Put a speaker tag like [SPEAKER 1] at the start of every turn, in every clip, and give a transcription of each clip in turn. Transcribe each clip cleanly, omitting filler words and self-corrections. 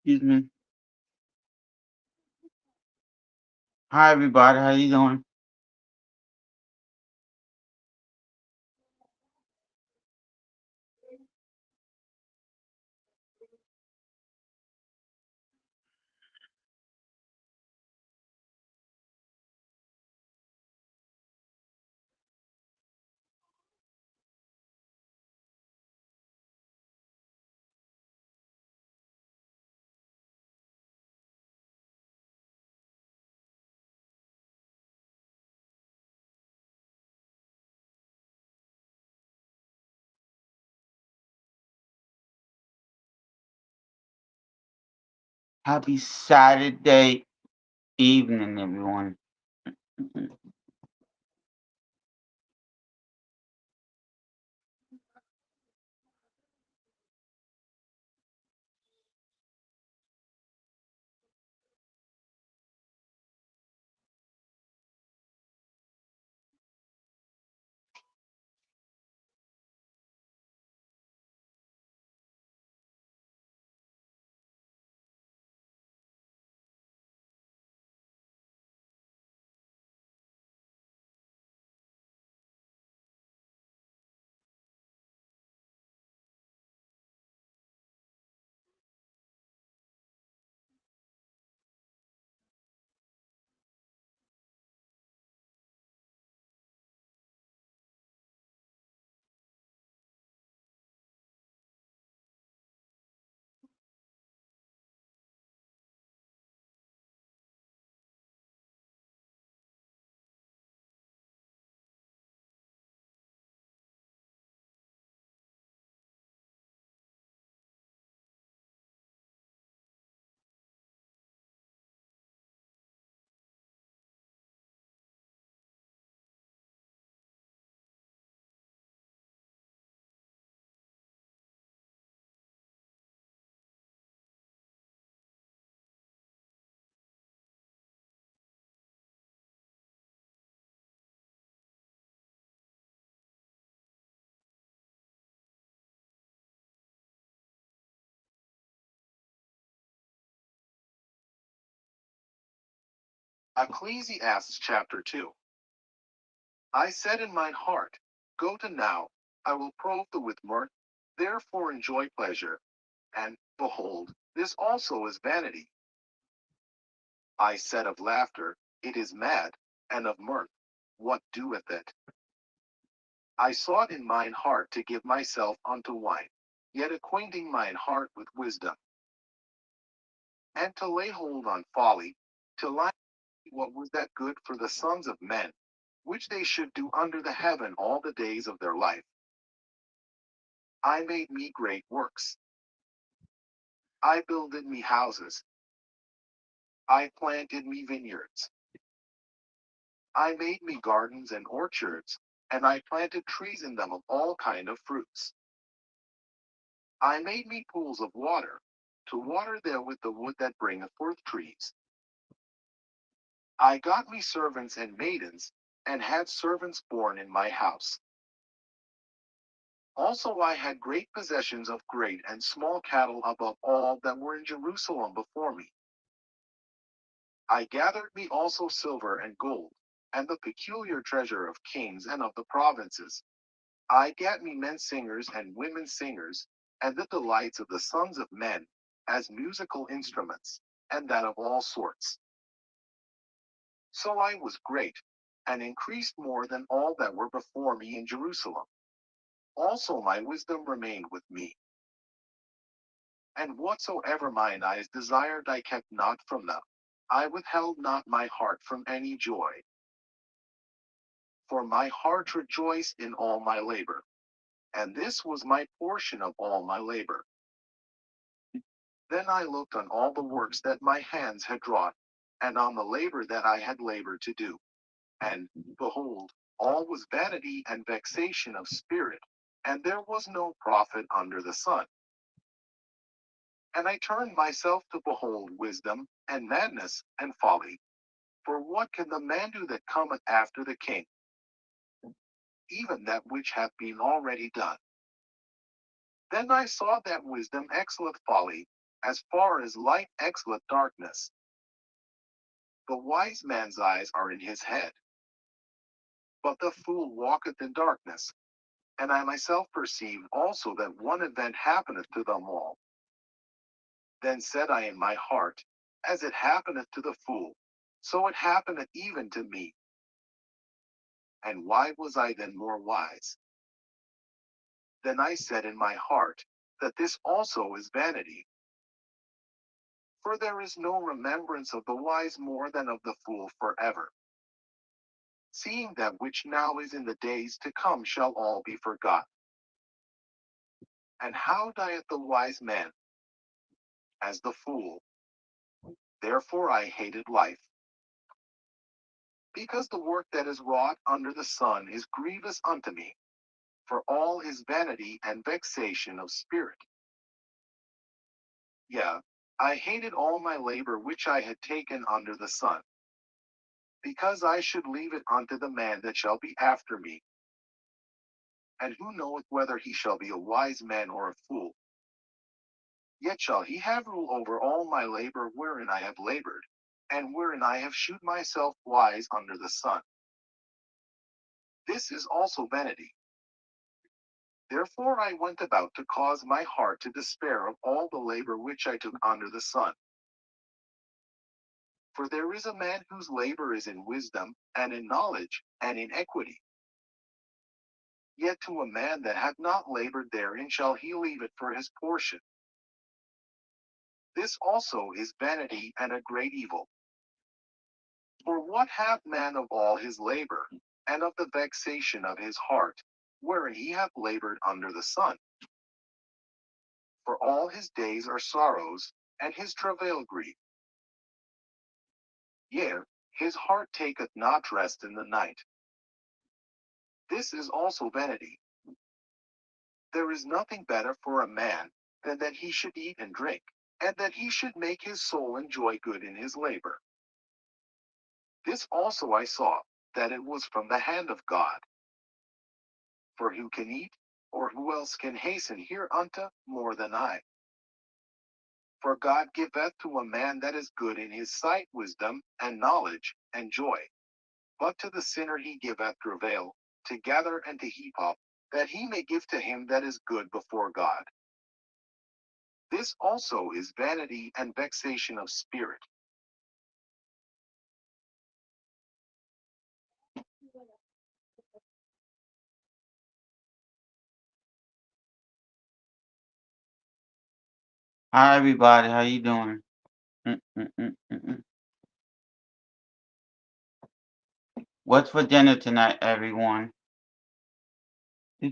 [SPEAKER 1] Excuse me. Hi, everybody. How you doing? Happy Saturday evening, everyone.
[SPEAKER 2] Ecclesiastes chapter 2. I said in mine heart, go to now, I will prove thee with mirth, therefore enjoy pleasure. And, behold, this also is vanity. I said of laughter, it is mad, and of mirth, what doeth it? I sought in mine heart to give myself unto wine, yet acquainting mine heart with wisdom, and to lay hold on folly, to lie what was that good for the sons of men, which they should do under the heaven all the days of their life. I made me great works. I builded me houses. I planted me vineyards. I made me gardens and orchards, and I planted trees in them of all kind of fruits. I made me pools of water, to water therewith the wood that bringeth forth trees. I got me servants and maidens, and had servants born in my house. Also I had great possessions of great and small cattle above all that were in Jerusalem before me. I gathered me also silver and gold, and the peculiar treasure of kings and of the provinces. I gat me men singers and women singers, and the delights of the sons of men, as musical instruments, and that of all sorts. So I was great, and increased more than all that were before me in Jerusalem. Also my wisdom remained with me. And whatsoever mine eyes desired I kept not from them. I withheld not my heart from any joy. For my heart rejoiced in all my labor, and this was my portion of all my labor. Then I looked on all the works that my hands had wrought, and on the labor that I had labored to do. And, behold, all was vanity and vexation of spirit, and there was no profit under the sun. And I turned myself to behold wisdom, and madness, and folly. For what can the man do that cometh after the king? Even that which hath been already done. Then I saw that wisdom excelleth folly, as far as light exhaleth darkness. The wise man's eyes are in his head, but the fool walketh in darkness. And I myself perceived also that one event happeneth to them all. Then said I in my heart, as it happeneth to the fool, so it happeneth even to me. And why was I then more wise? Then I said in my heart, that this also is vanity. For there is no remembrance of the wise more than of the fool forever. Seeing that which now is in the days to come shall all be forgotten. And how dieth the wise man? As the fool. Therefore I hated life, because the work that is wrought under the sun is grievous unto me, for all is vanity and vexation of spirit. Yea, I hated all my labor which I had taken under the sun, because I should leave it unto the man that shall be after me. And who knoweth whether he shall be a wise man or a fool? Yet shall he have rule over all my labor wherein I have labored, and wherein I have shewed myself wise under the sun. This is also vanity. Therefore I went about to cause my heart to despair of all the labor which I took under the sun. For there is a man whose labor is in wisdom, and in knowledge, and in equity. Yet to a man that hath not labored therein shall he leave it for his portion. This also is vanity and a great evil. For what hath man of all his labor, and of the vexation of his heart, wherein he hath labored under the sun? For all his days are sorrows, and his travail grief. Yea, his heart taketh not rest in the night. This is also vanity. There is nothing better for a man than that he should eat and drink, and that he should make his soul enjoy good in his labor. This also I saw, that it was from the hand of God. For who can eat, or who else can hasten hereunto more than I? For God giveth to a man that is good in his sight wisdom, and knowledge, and joy. But to the sinner he giveth travail, to gather and to heap up, that he may give to him that is good before God. This also is vanity and vexation of spirit.
[SPEAKER 1] Hi everybody, how you doing? Mm, mm, mm, mm, mm. What's for dinner tonight, everyone? Hi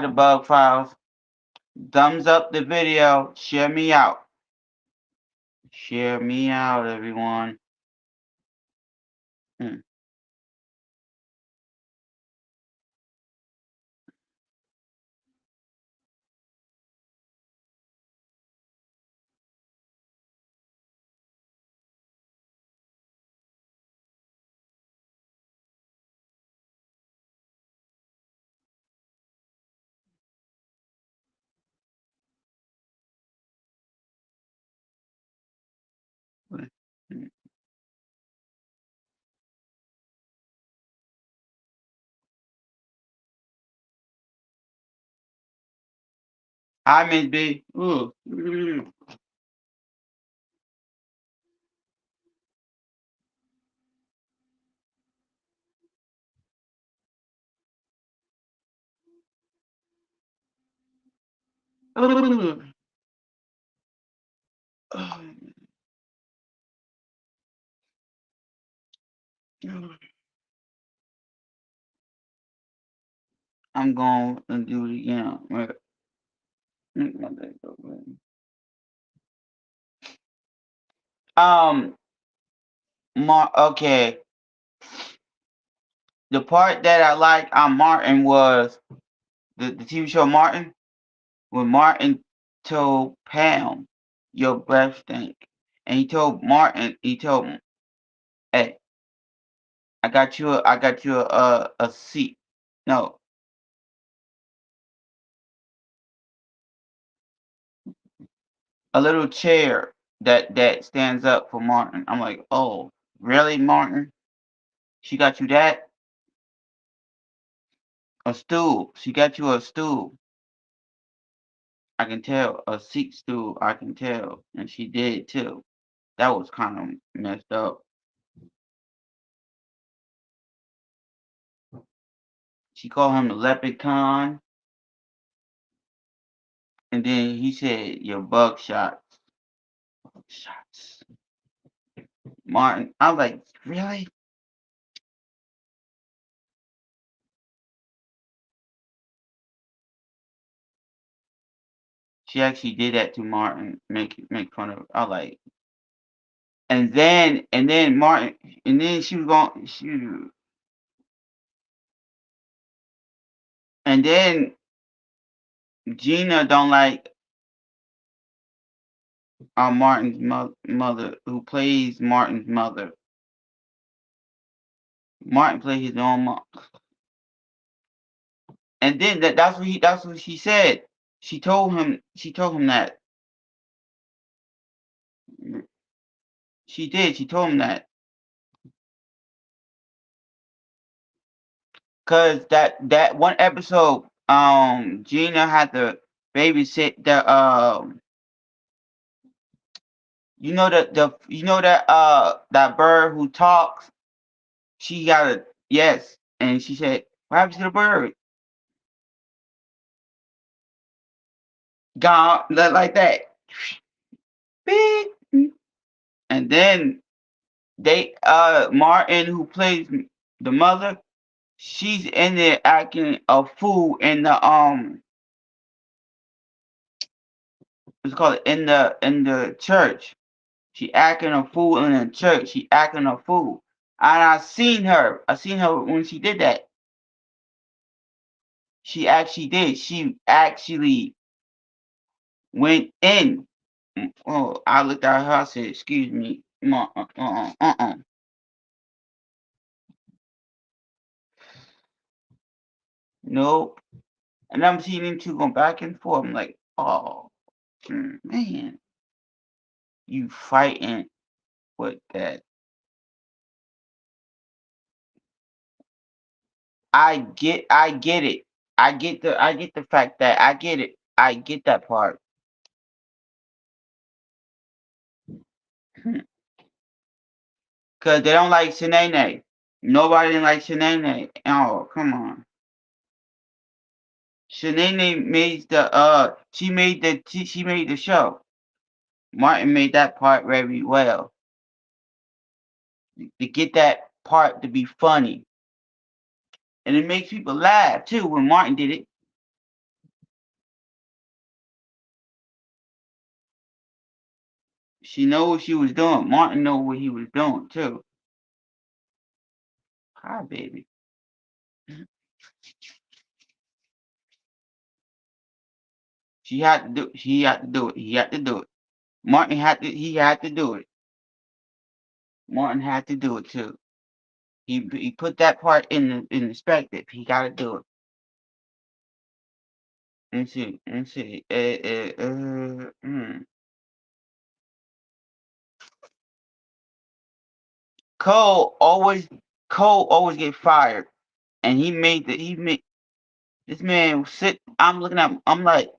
[SPEAKER 1] the bug files. Thumbs up the video. Share me out. Share me out, everyone. Mm. Hi Miss B. Ooh. I'm going to do it again. Um, okay. The part that I liked on Martin was the TV show Martin, when Martin told Pam, "Your breath stink," and he told Martin, hey, I got you a seat. No, a little chair that stands up for Martin. I'm like, oh, really, Martin? She got you that? A stool. She got you a stool. I can tell. A seat stool. I can tell. And she did too. That was kind of messed up. She called him the leprechaun. And then he said, your bug shots. Shots. Martin. I'm like, really? She actually did that to Martin, make fun of. I like, and then Martin, and then she was going, and then Gina don't like Martin's mother, who plays Martin's mother. Martin played his own mom, and then that's what she said. She told him that she did. She told him that because that one episode, Gina had to babysit the you know that bird who talks. She got a yes, and she said, "What happened to the bird?" Gone like that. Beep. And then they Martin, who plays the mother, she's in there acting a fool in the what's it called, in the church. She acting a fool in the church. She acting a fool. And I seen her. I seen her when she did that. She actually did. She actually went in. Oh, I looked at her. I said, "Excuse me, nope." And I'm seeing them two going back and forth. I'm like, "Oh man, you fighting with that?" I get it. I get the fact that I get it. I get that part. Cause they don't like Shanae. Nobody didn't like Shanae. Oh, come on. Shanae made the she made the show. Martin made that part very well. To get that part to be funny. And it makes people laugh too when Martin did it. She know what she was doing. Martin know what he was doing too. Hi, baby. She had to do. He had to do it. He had to do it. Martin had to. He had to do it. Martin had to do it too. He put that part in perspective. He got to do it. Let's see. Let's see. Cole always Cole always get fired, and he made this man sit. I'm looking at him. I'm like,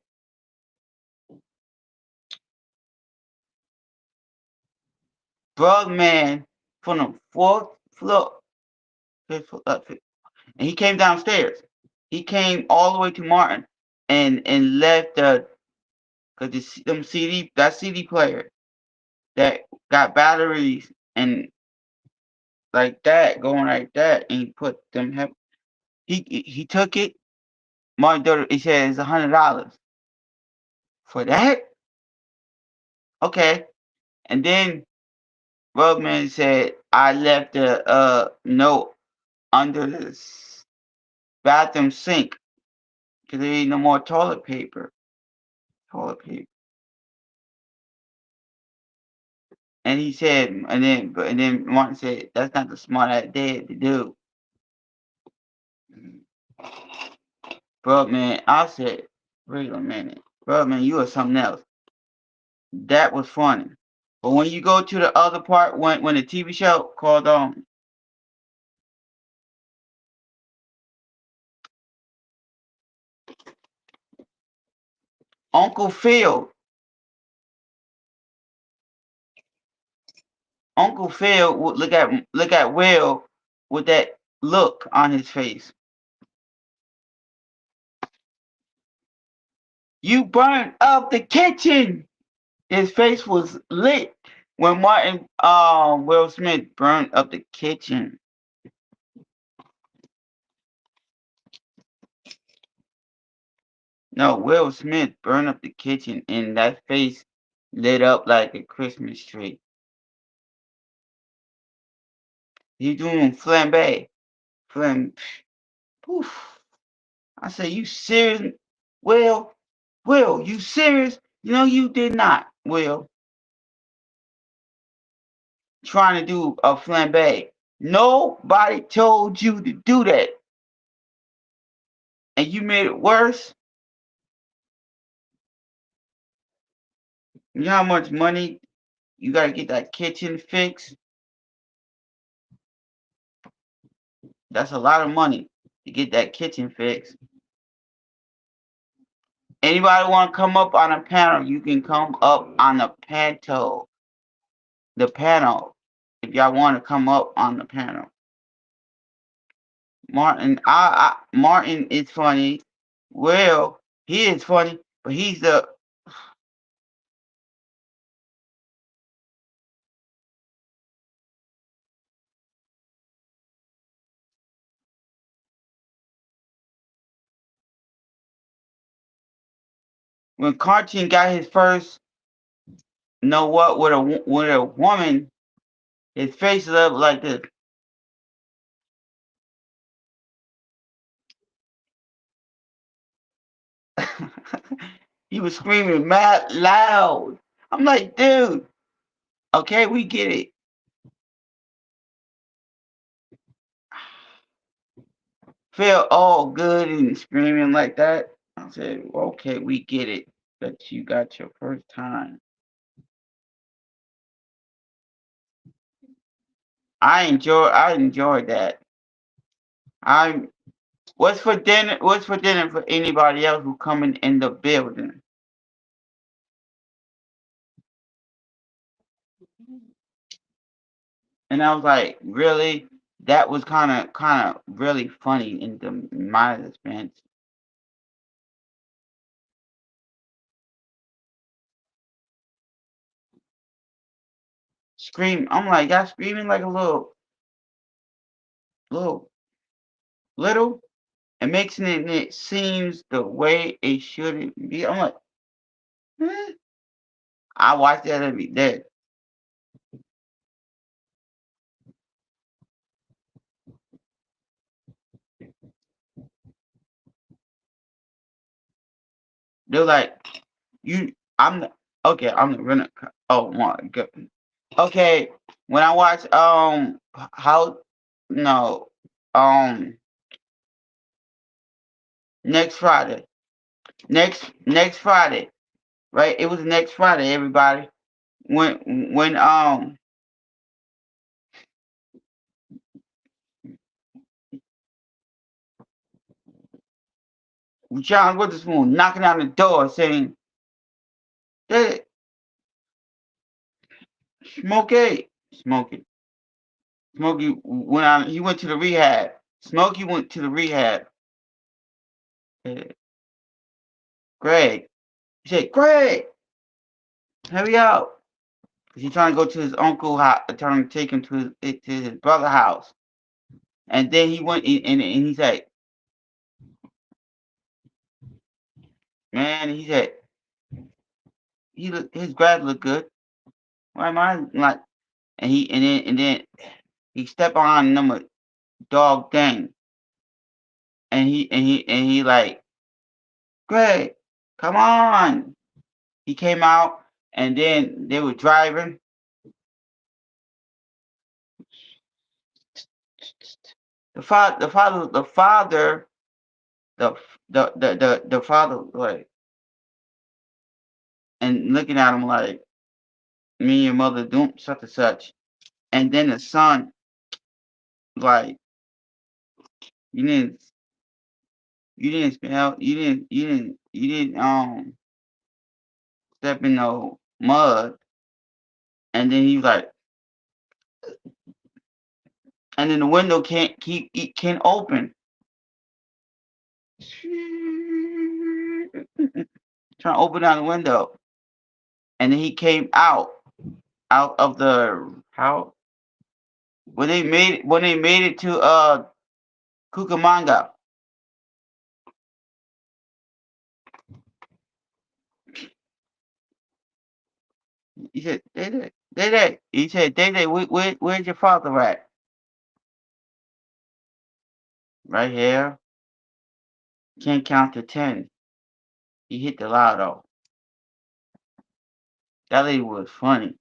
[SPEAKER 1] bro, man, from the fourth floor, and he came downstairs. He came all the way to Martin, and left them CD player that got batteries and like that going like that, and he put them. He took it. Martin daughter, he said it's $100 for that. Okay, and then Rugman said I left the note under the bathroom sink because there ain't no more toilet paper. Toilet paper. And he said, and then Martin said, "That's not the smart ass dad to do." Bro, man, I said, "Wait a minute, bro, man, you are something else." That was funny. But when you go to the other part, when the TV show called Uncle Phil, Uncle Phil would look at Will with that look on his face. You burned up the kitchen. His face was lit when Will Smith burned up the kitchen. No, Will Smith burned up the kitchen and that face lit up like a Christmas tree. He doing flambe. Flam poof. I say, you serious? Will, you serious? No, you did not, Will. Trying to do a flambe. Nobody told you to do that. And you made it worse. You know how much money you gotta get that kitchen fixed? That's a lot of money to get that kitchen fixed. Anybody want to come up on a panel? You can come up on the panel, if y'all want to come up on the panel. Martin is funny. Well, he is funny, but he's the when Cartoon got his first, know what, with a woman, his face is up like this. He was screaming mad loud. I'm like, dude, okay, we get it. Feel all good and screaming like that. I said, okay, we get it. That you got your first time. I enjoyed that. I what's for dinner for anybody else who coming in the building? And I was like, really? That was kinda really funny in my experience. Scream, I'm like, y'all screaming like a little little and making it seems the way it shouldn't be. I'm like, eh. I watch that every day. They're like, you, I'm the, okay, I'm the runner. Oh my god. Okay, when I watch how no um next Friday, next Friday, right? It was next Friday, everybody. When John Witherspoon knocking on the door saying, "Hey, Smokey, Smokey went on. He went to the rehab. Smokey went to the rehab. Uh, Greg, he said, Greg, hurry up. He's trying to go to his uncle house, trying to take him to his brother house. And then he went and he said, man, he said his grass look good. Why am I like? And then he stepped on number dog thing, and he like, Greg, come on. He came out, and then they were driving, the the father like and looking at him like me and your mother doing such and such, and then the son like you didn't you didn't step in no mud, and then he was like, and then the window can't open. Trying to open down the window, and then he came out of the house when they made it to Cucamonga. He said, Day. He said, Day, where's your father at? Right here. Can't count to 10. He hit the lotto. That lady was funny.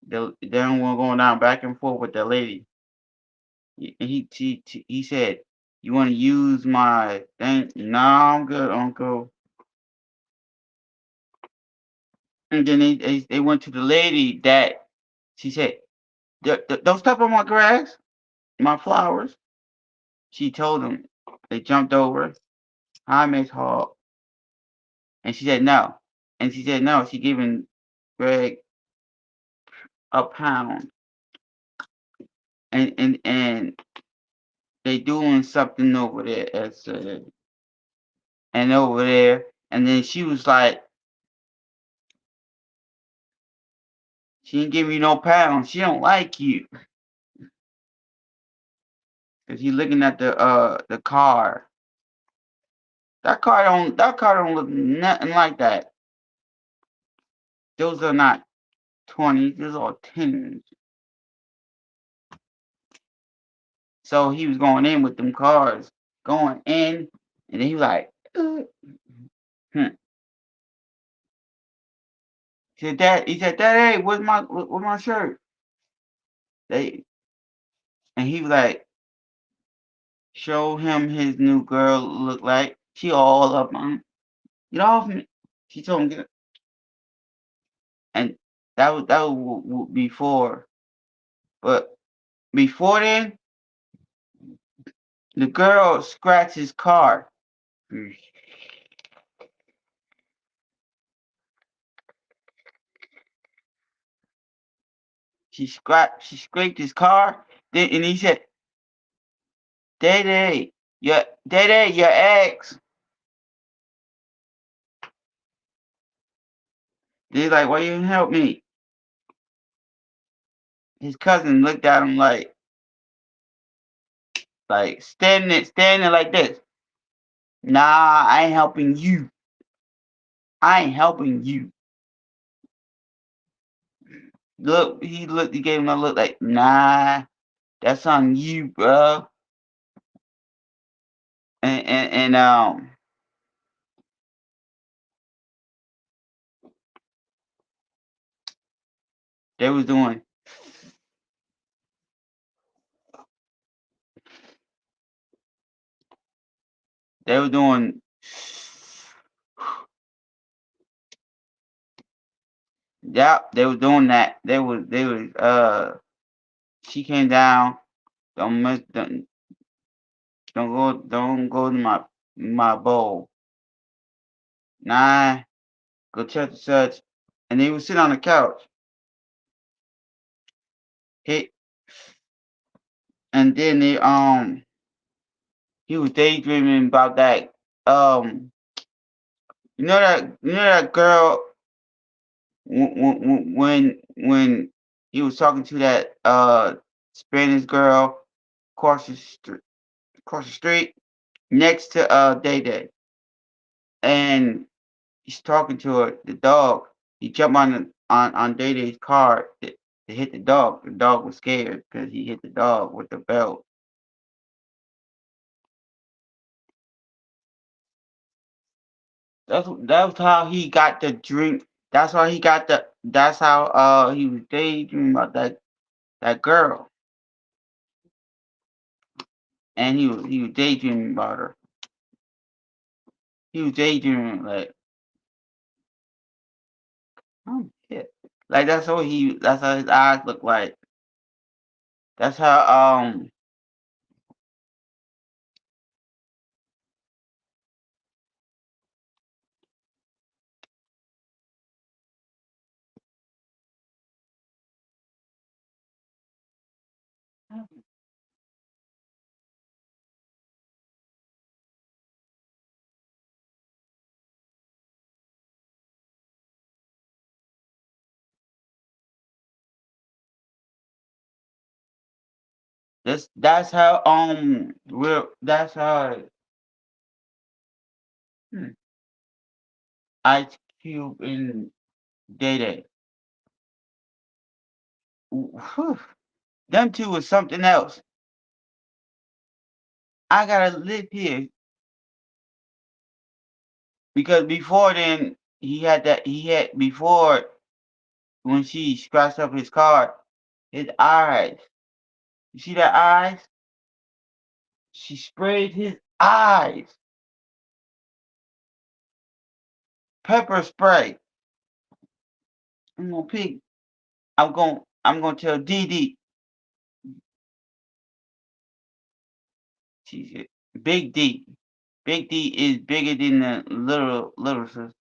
[SPEAKER 1] They were going down back and forth with that lady. He said, you want to use my thing? No, I'm good, Uncle. And then they went to the lady that she said, don't step on my grass, my flowers. She told them. They jumped over. Jaime's hall. And she said no. And she said no. She giving Greg a pound. And they doing something over there as and over there. And then she was like, she didn't give me no pound. She don't like you. Cause he looking at the car. That car don't look nothing like that. Those are not 20s, those are 10s. So he was going in with them cars, going in, and then he was like, hmm. Dad, hey, where's my shirt? They and he was like, show him his new girl look like. She all up on him. Get off me. She told him get, and that was before. But before then, the girl scratched his car. She scraped his car. Then and he said, Daddy, your ex. He's like, why you didn't help me? His cousin looked at him like standing like this. Nah, I ain't helping you. I ain't helping you. He gave him a look like, nah, that's on you, bro. And they was doing they were doing yeah, they were doing that. They was she came down, don't go to my bowl. Nah, go such and such. And they would sit on the couch. He and then he was daydreaming about that um you know that girl when he was talking to that Spanish girl across the street next to Day Day, and he's talking to her the dog. He jumped on Day Day's car to hit the dog. The dog was scared because he hit the dog with the belt. That's how he got the drink. That's how he got the. That's how he was daydreaming about that girl. and he was daydreaming about her. He was daydreaming like, oh shit. Like that's how his eyes look like. That's how that's how that's how hmm, Ice Cube and Day Day. Whew, them two was something else. I gotta live here because before then he had before when she scratched up his car, his eyes. You see that eyes? She sprayed his eyes. Pepper spray. I'm gonna pick. I'm gonna tell Dee Dee. She said, Big D. Big D is bigger than the little sister.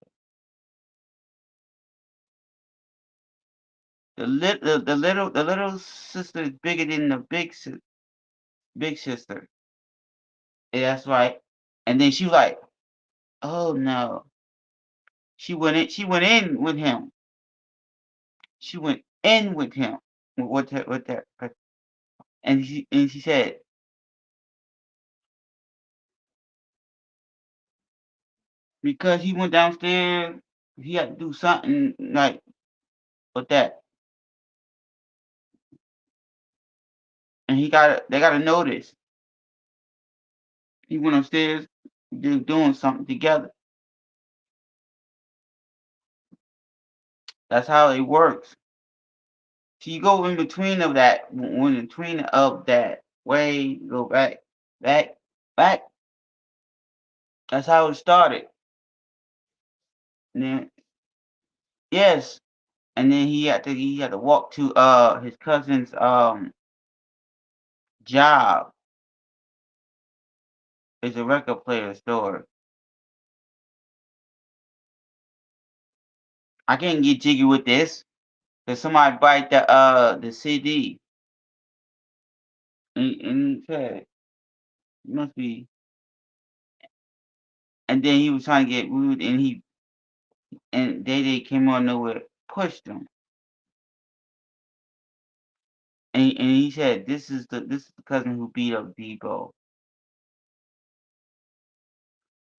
[SPEAKER 1] The little sister is bigger than the big sister. And that's right. And then she was like, oh no. She went in with him. She went in with him. With that. And she said, because he went downstairs, he had to do something like with that. And they got a notice. He went upstairs, they're doing something together. That's how it works. So you go in between of that, when in between of that way, go back, back, back. That's how it started. And then yes, and then he had to walk to his cousin's job. It's a record player store. I can't get jiggy with this. Cause somebody bite the CD and he said, "You must be." And then he was trying to get rude, and Day came on nowhere, pushed him, and he said, "This is the cousin who beat up Debo."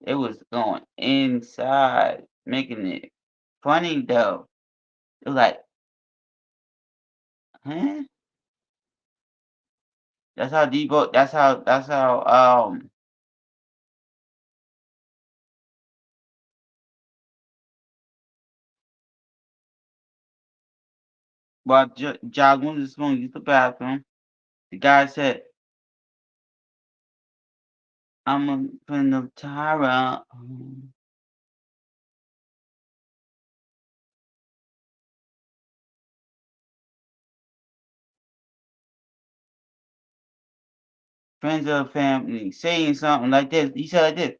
[SPEAKER 1] It was going inside, making it funny though. It was like, huh? That's how Debo. That's how. While John was going to use the bathroom, the guy said, "I'm a friend of Tara." Friends of the family, saying something like this. He said like this.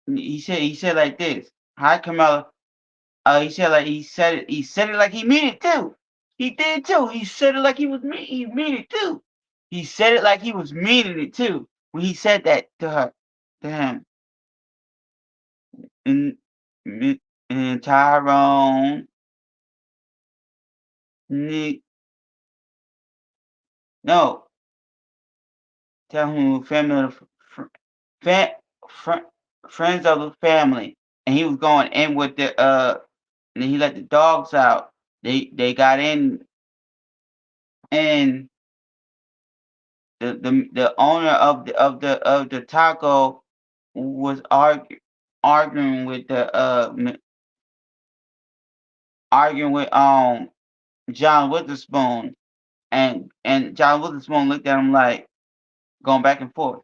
[SPEAKER 1] He said like this. Hi, Camilla. He said it like he mean it too. He did too. He said it like he mean it too. He said it like he was meaning it too when he said that to him. And and Tyrone, Nick, no, tell him family, fa- fr- friends of the family, and he was going in with and he let the dogs out. They got in, and the owner of the taco was arguing with arguing with John Witherspoon, and John Witherspoon looked at him like, going back and forth.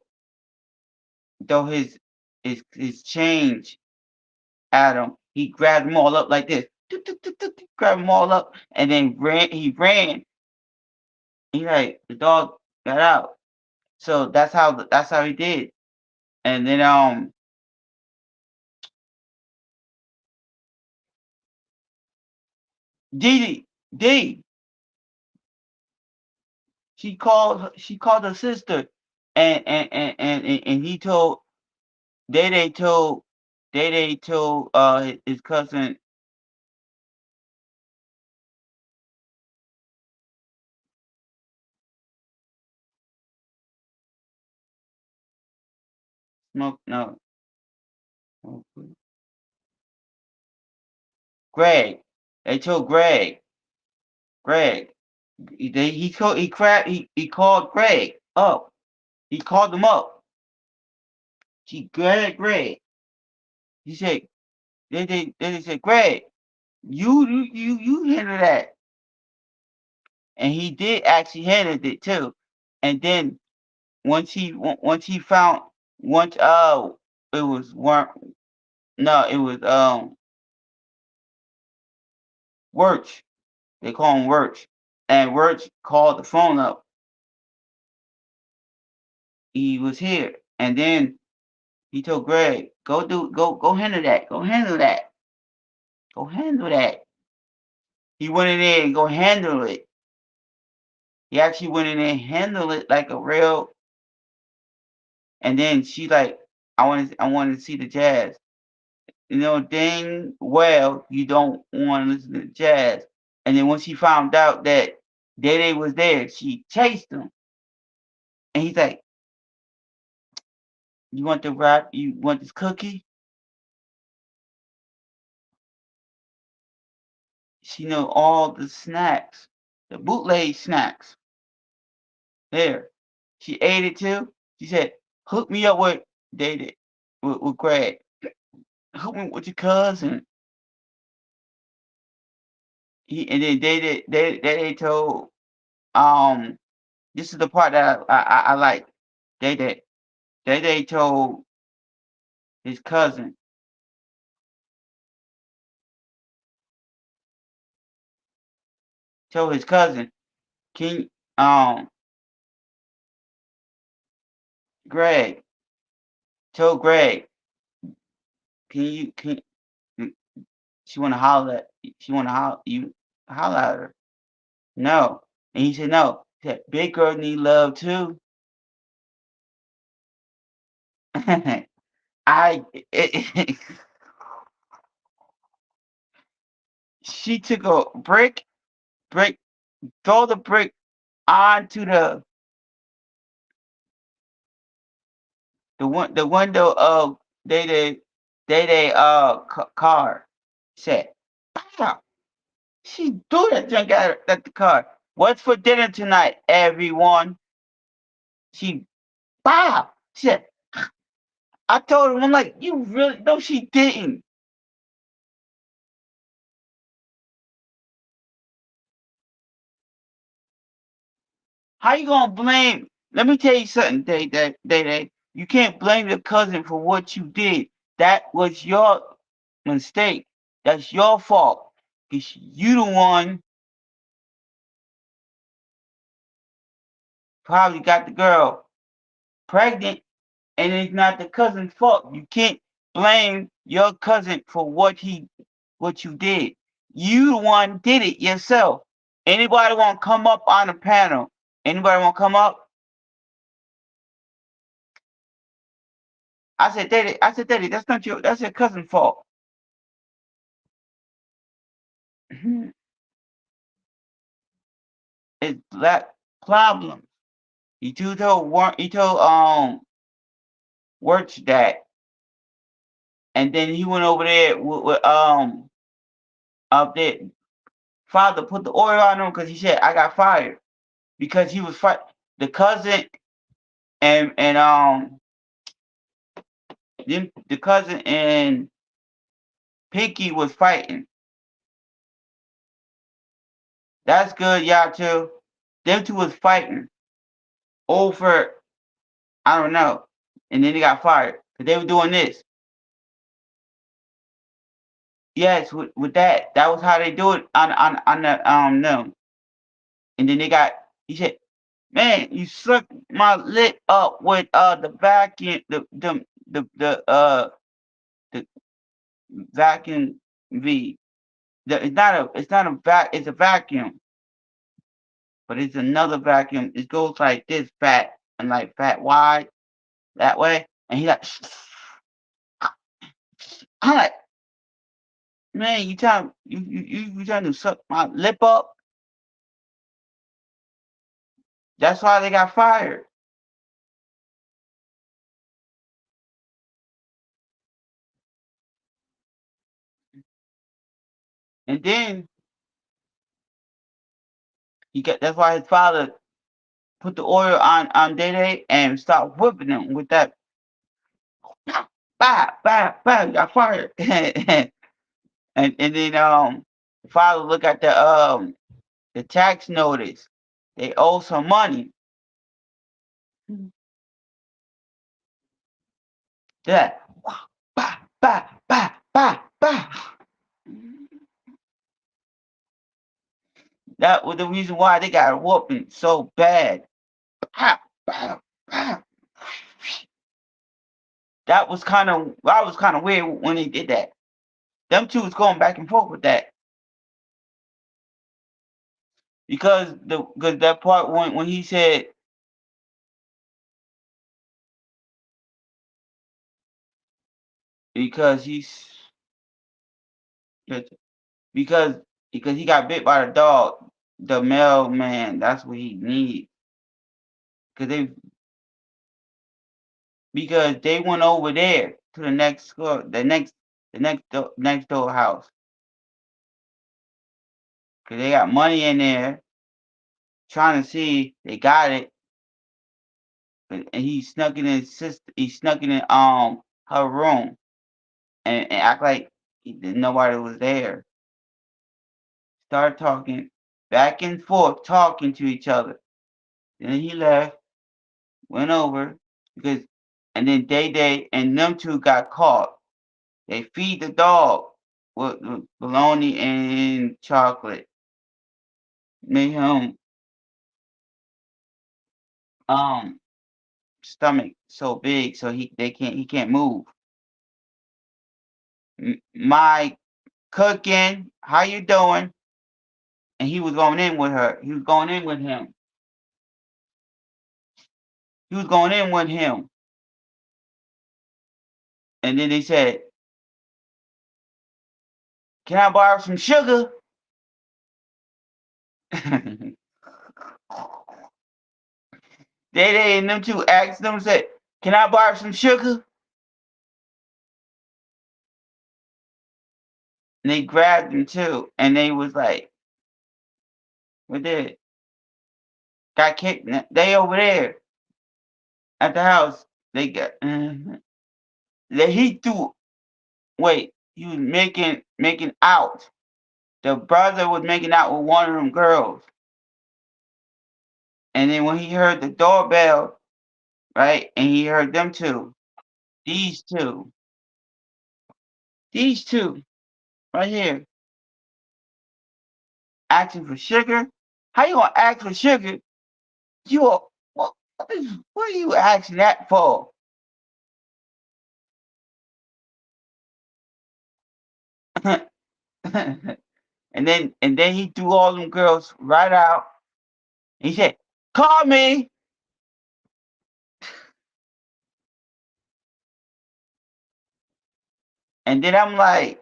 [SPEAKER 1] Though his change at him, he grabbed them all up like this. Grabbed them all up and then ran. He ran. He like the dog got out. So that's how he did. And then Dee Dee she called her sister and he told Day told Day told his cousin Smoke no Greg. They told Greg. He called Greg up. He called him up. He grabbed Greg. He said they said Greg, you handle that. And he did actually handle it too. And then once he found once it was one no it was Wirch. They call him Wirch. And Wirch called the phone up. He was here. And then he told Greg, go handle that. Go handle that. Go handle that. He went in there and go handle it. He actually went in there and handled it like a real. And then she like, I wanted to see the jazz. Dang well you don't want to listen to jazz. And then when she found out that Day was there, she chased him. And he's like, "You want the rap? You want this cookie?" She know all the snacks, the bootleg snacks. There, she ate it too. She said, "Hook me up with Day with Greg. Hook me with your cousin." And then they told this is the part that I like. They told his cousin, told his cousin, can Greg, told Greg, can she wanna holler at she wanna holler at her. No. And he said no. He said, big girl need love too. I she took a brick, throw the brick onto the window of they they car. Said, "Pow." She threw that junk at the car. What's for dinner tonight, everyone? She wow. She said, I told him, I'm like, you really no, she didn't. How you gonna blame? Let me tell you something, Day. You can't blame your cousin for what you did. That was your mistake. That's your fault. Cause you the one probably got the girl pregnant, and it's not the cousin's fault. You can't blame your cousin for what you did. You the one did it yourself. Anybody want to come up on the panel? Anybody want to come up? Daddy, that's not that's your cousin's fault. It's black problems. He told Wirch that, and then he went over there with up there. Father put the oil on him because he said I got fired because he was fight the cousin and the cousin and Pinky was fighting. That's good, y'all too. Them two was fighting over I don't know. And then they got fired. But they were doing this. Yes, with that. That was how they do it on the them. And then they got he said, man, you sucked my lip up with the vacuum the vacuum V. It's not a it's a vacuum, but it's another vacuum. It goes like this fat and like fat wide that way. And he like I'm like, man, you trying to suck my lip up? That's why they got fired. And then he got that's why his father put the oil on Day Day and start whipping him with that you got fired. And then the father look at the tax notice. They owe some money. That bah, bah, bah, bah, bah. That was the reason why they got a whooping so bad. Bah, bah, bah. That was kind of weird when they did that. Them two was going back and forth with that because that part when he said because he's because because he got bit by the dog, the mailman. That's what he needs because they went over there to the next school, next door house because they got money in there trying to see they got it, and he snuck it in his sister. He snuck it in her room and act like nobody was there. Started talking back and forth, talking to each other. Then he left, went over because, and then Day Day and them two got caught. They feed the dog with bologna and chocolate. Made him um stomach so big so he can't move. My cooking, how you doing? And he was going in with her. He was going in with him. He was going in with him. And then they said, "Can I borrow some sugar?" Day Day and them two asked them said, "Can I borrow some sugar?" And they grabbed him too, and they was like, "What did?" Got kicked. They over there at the house. They got. He threw. Wait, he was making out. The brother was making out with one of them girls, and then when he heard the doorbell, right, and he heard them two, these two, these two, right here, asking for sugar. How you gonna ask for sugar? You are, what are you asking that for? And then he threw all them girls right out. He said, "Call me." And then I'm like,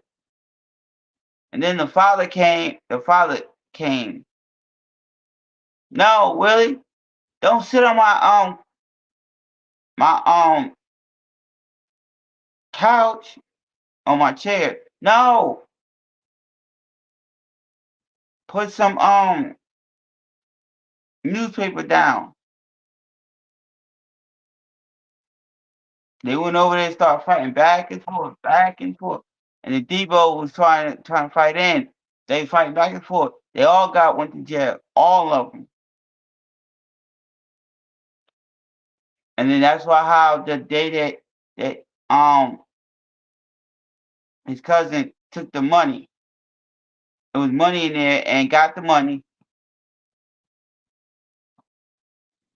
[SPEAKER 1] and then the father came. The father came. No, Willie, don't sit on my couch on my chair. No, put some newspaper down. They went over there and started fighting back and forth, back and forth. And the Debo was trying to fight in. They fight back and forth. They all went to jail. All of them. And then that's why how the day that his cousin took the money. There was money in there and got the money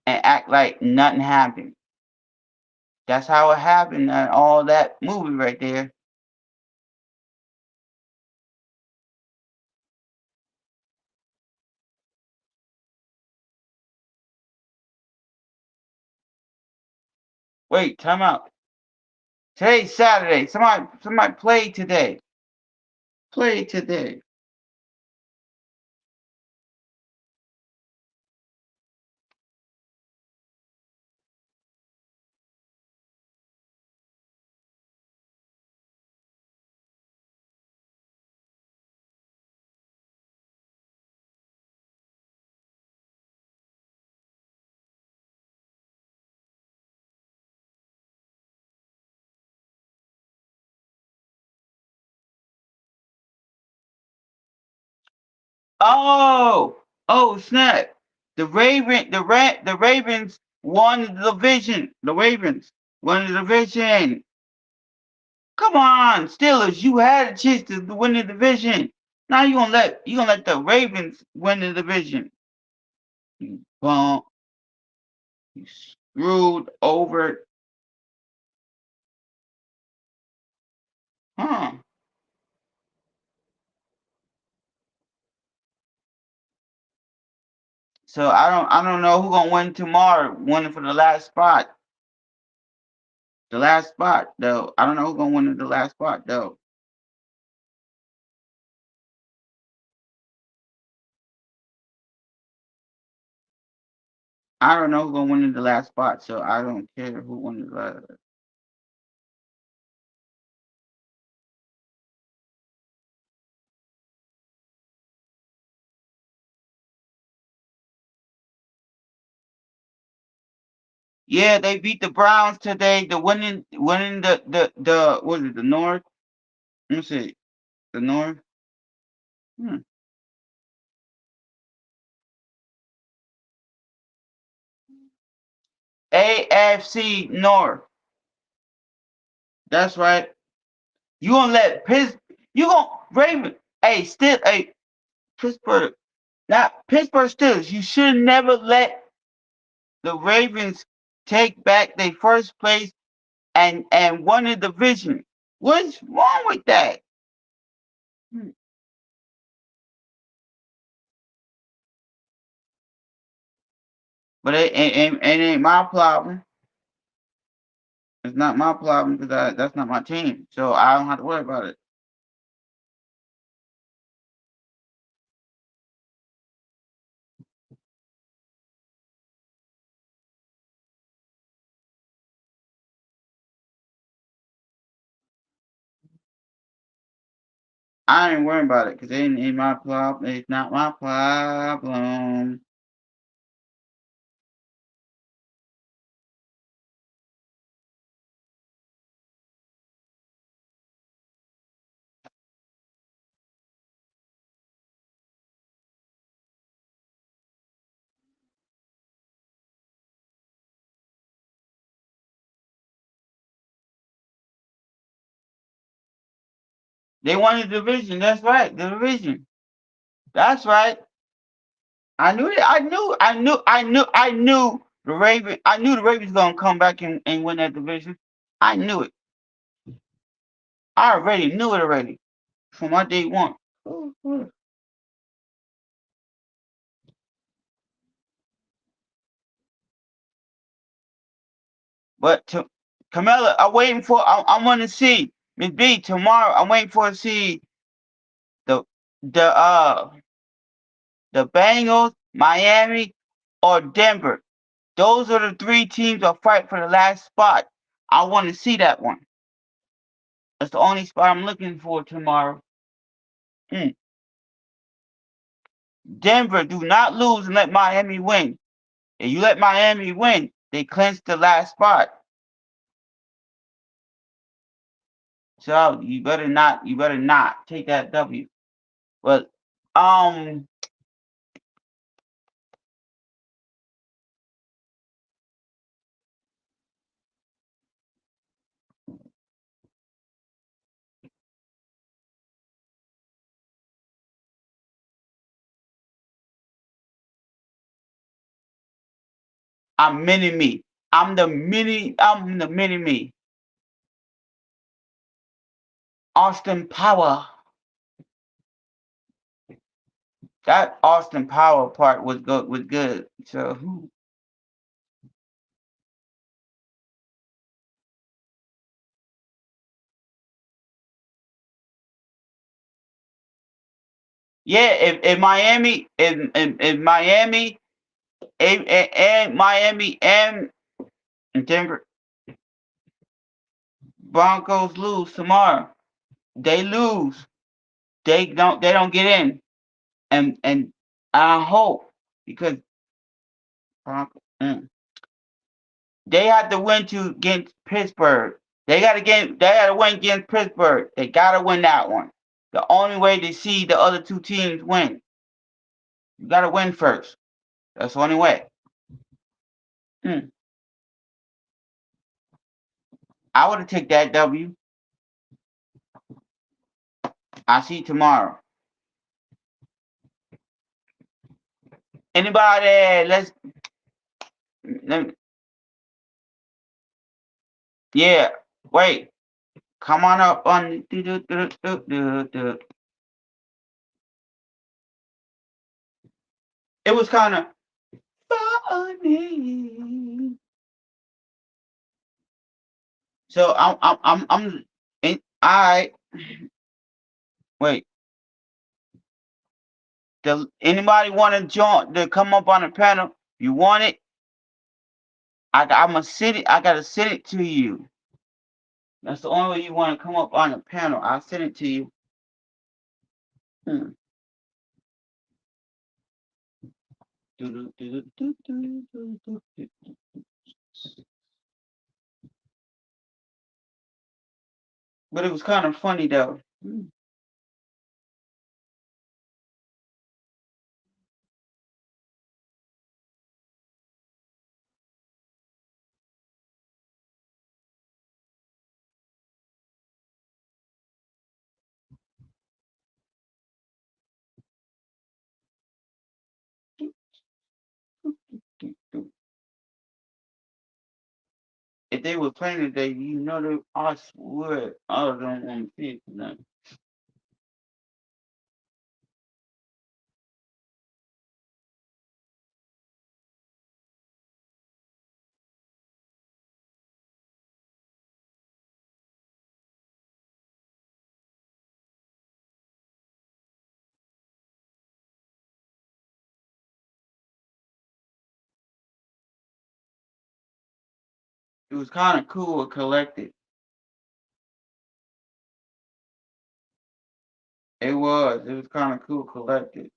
[SPEAKER 1] and act like nothing happened. That's how it happened in all that movie right there. Wait, time out. Today's Saturday. Somebody play today. Play today. Oh snap! The Ravens won the division. The Ravens won the division. Come on, Steelers, you had a chance to win the division. Now you gonna let the Ravens win the division. You bump, you screwed over, huh? So I don't know who gonna win tomorrow. Winning for the last spot. The last spot though. I don't know who gonna win the last spot though. I don't know who gonna win the last spot, so I don't care who won the last. Yeah, they beat the Browns today. The winning the what is it, the North? Let me see. The North. Hmm. AFC North. That's right. You gonna let you gonna Raven hey still hey Pittsburgh not Pittsburgh Steelers, you should never let the Ravens take back their first place and won the division. What's wrong with that? Hmm. But it ain't my problem. It's not my problem because that's not my team. So I don't have to worry about it. I ain't worrying about it because it ain't my problem. It's not my problem. They won the division. That's right. The division. That's right. I knew it. I knew the Raven. I knew the Ravens gonna come back and win that division. I knew it. I already knew it already from my day one. But to Camilla, I'm waiting for. I want to see Miss B tomorrow. I'm waiting for to see the the uh the Bengals, Miami, or Denver. Those are the three teams that fight for the last spot. I want to see that one. That's the only spot I'm looking for tomorrow. Mm. Denver, do not lose and let Miami win. If you let Miami win, they clinch the last spot. So you better not take that W. But um, I'm mini me. I'm the mini me. Austin Power. That Austin Power part was good. So yeah, if Miami, if Miami, and Miami and Denver Broncos lose tomorrow, they lose. They don't get in. And I hope because mm, they have to win to against Pittsburgh. They gotta win against Pittsburgh. They gotta win that one. The only way to see the other two teams win. You gotta win first. That's the only way. Mm. I would have take that W. I see you tomorrow. Anybody? Let yeah. Wait. Come on up on. It was kind of funny. So I'm I wait. Anybody want to join to come up on the panel? You want it? I gotta send it to you. That's the only way you want to come up on the panel. I'll send it to you. Hmm. But it was kind of funny though. If they were playing today, I swear, I don't want to see it tonight. It was kind of cool and collected. It was. It was kind of cool collected.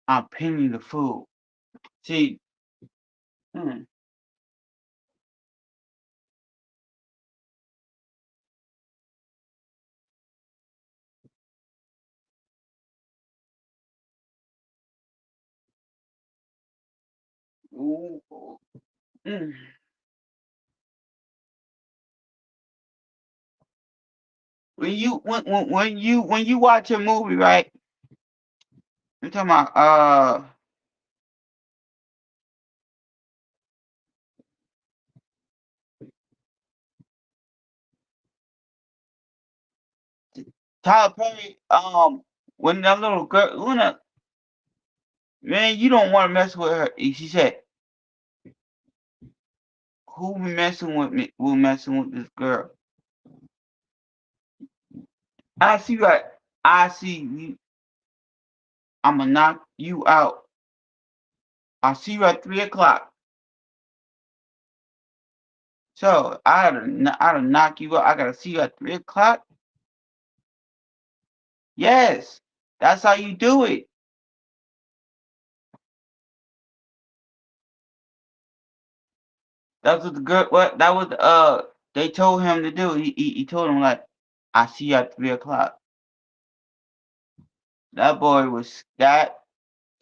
[SPEAKER 1] I'm pinning the food. See, hmm, ooh, mm. When you watch a movie, right? I'm talking about Tyler Perry, when that little girl, man, you don't want to mess with her. She said, "Who be messing with me? Who messing with this girl?" I see what I see you. I'ma knock you out. I'll see you at 3 o'clock. So I gotta knock you out. I gotta see you at 3 o'clock. Yes, that's how you do it. That's what the girl. What that was. They told him to do. He told him like, "I see you at 3 o'clock." That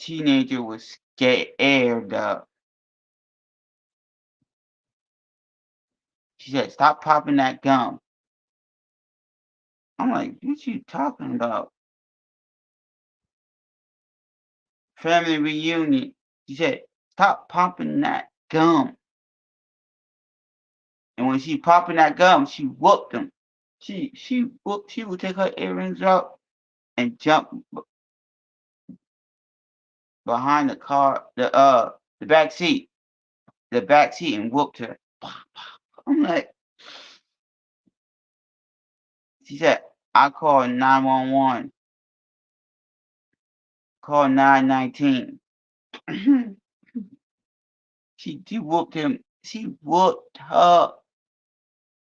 [SPEAKER 1] teenager was scared. She said, "Stop popping that gum." I'm like, what you talking about? Family reunion. She said, stop popping that gum. And when she popping that gum, she whooped him. She would take her earrings out and jump behind the car, the back seat and whooped her. I'm like, she said, I called 911, call 919. She whooped him. She whooped her,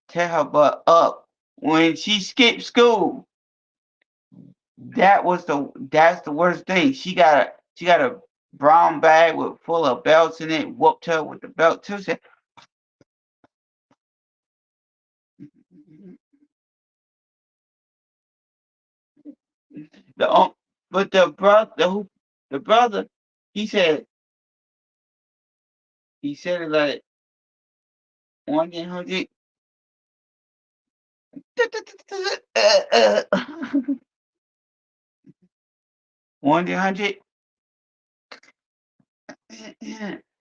[SPEAKER 1] tear her butt up when she skipped school. That's the worst thing. She got a brown bag with full of belts in it. Whooped her with the belt too. Said, the but the brother, he said it like 1-800 1-800.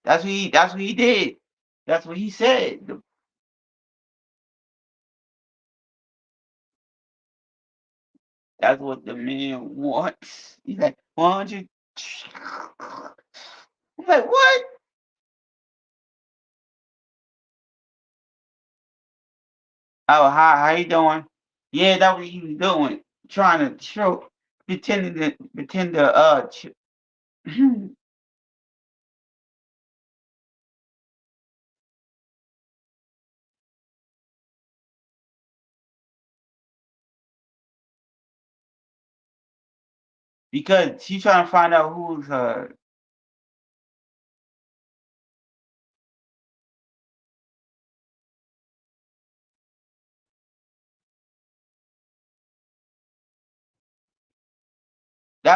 [SPEAKER 1] That's what he did. That's what he said. That's what the man wants. He's like 100. I'm like, what? Oh, how you doing? Yeah, that's what he was doing, trying to show, pretend to because she's trying to find out who's that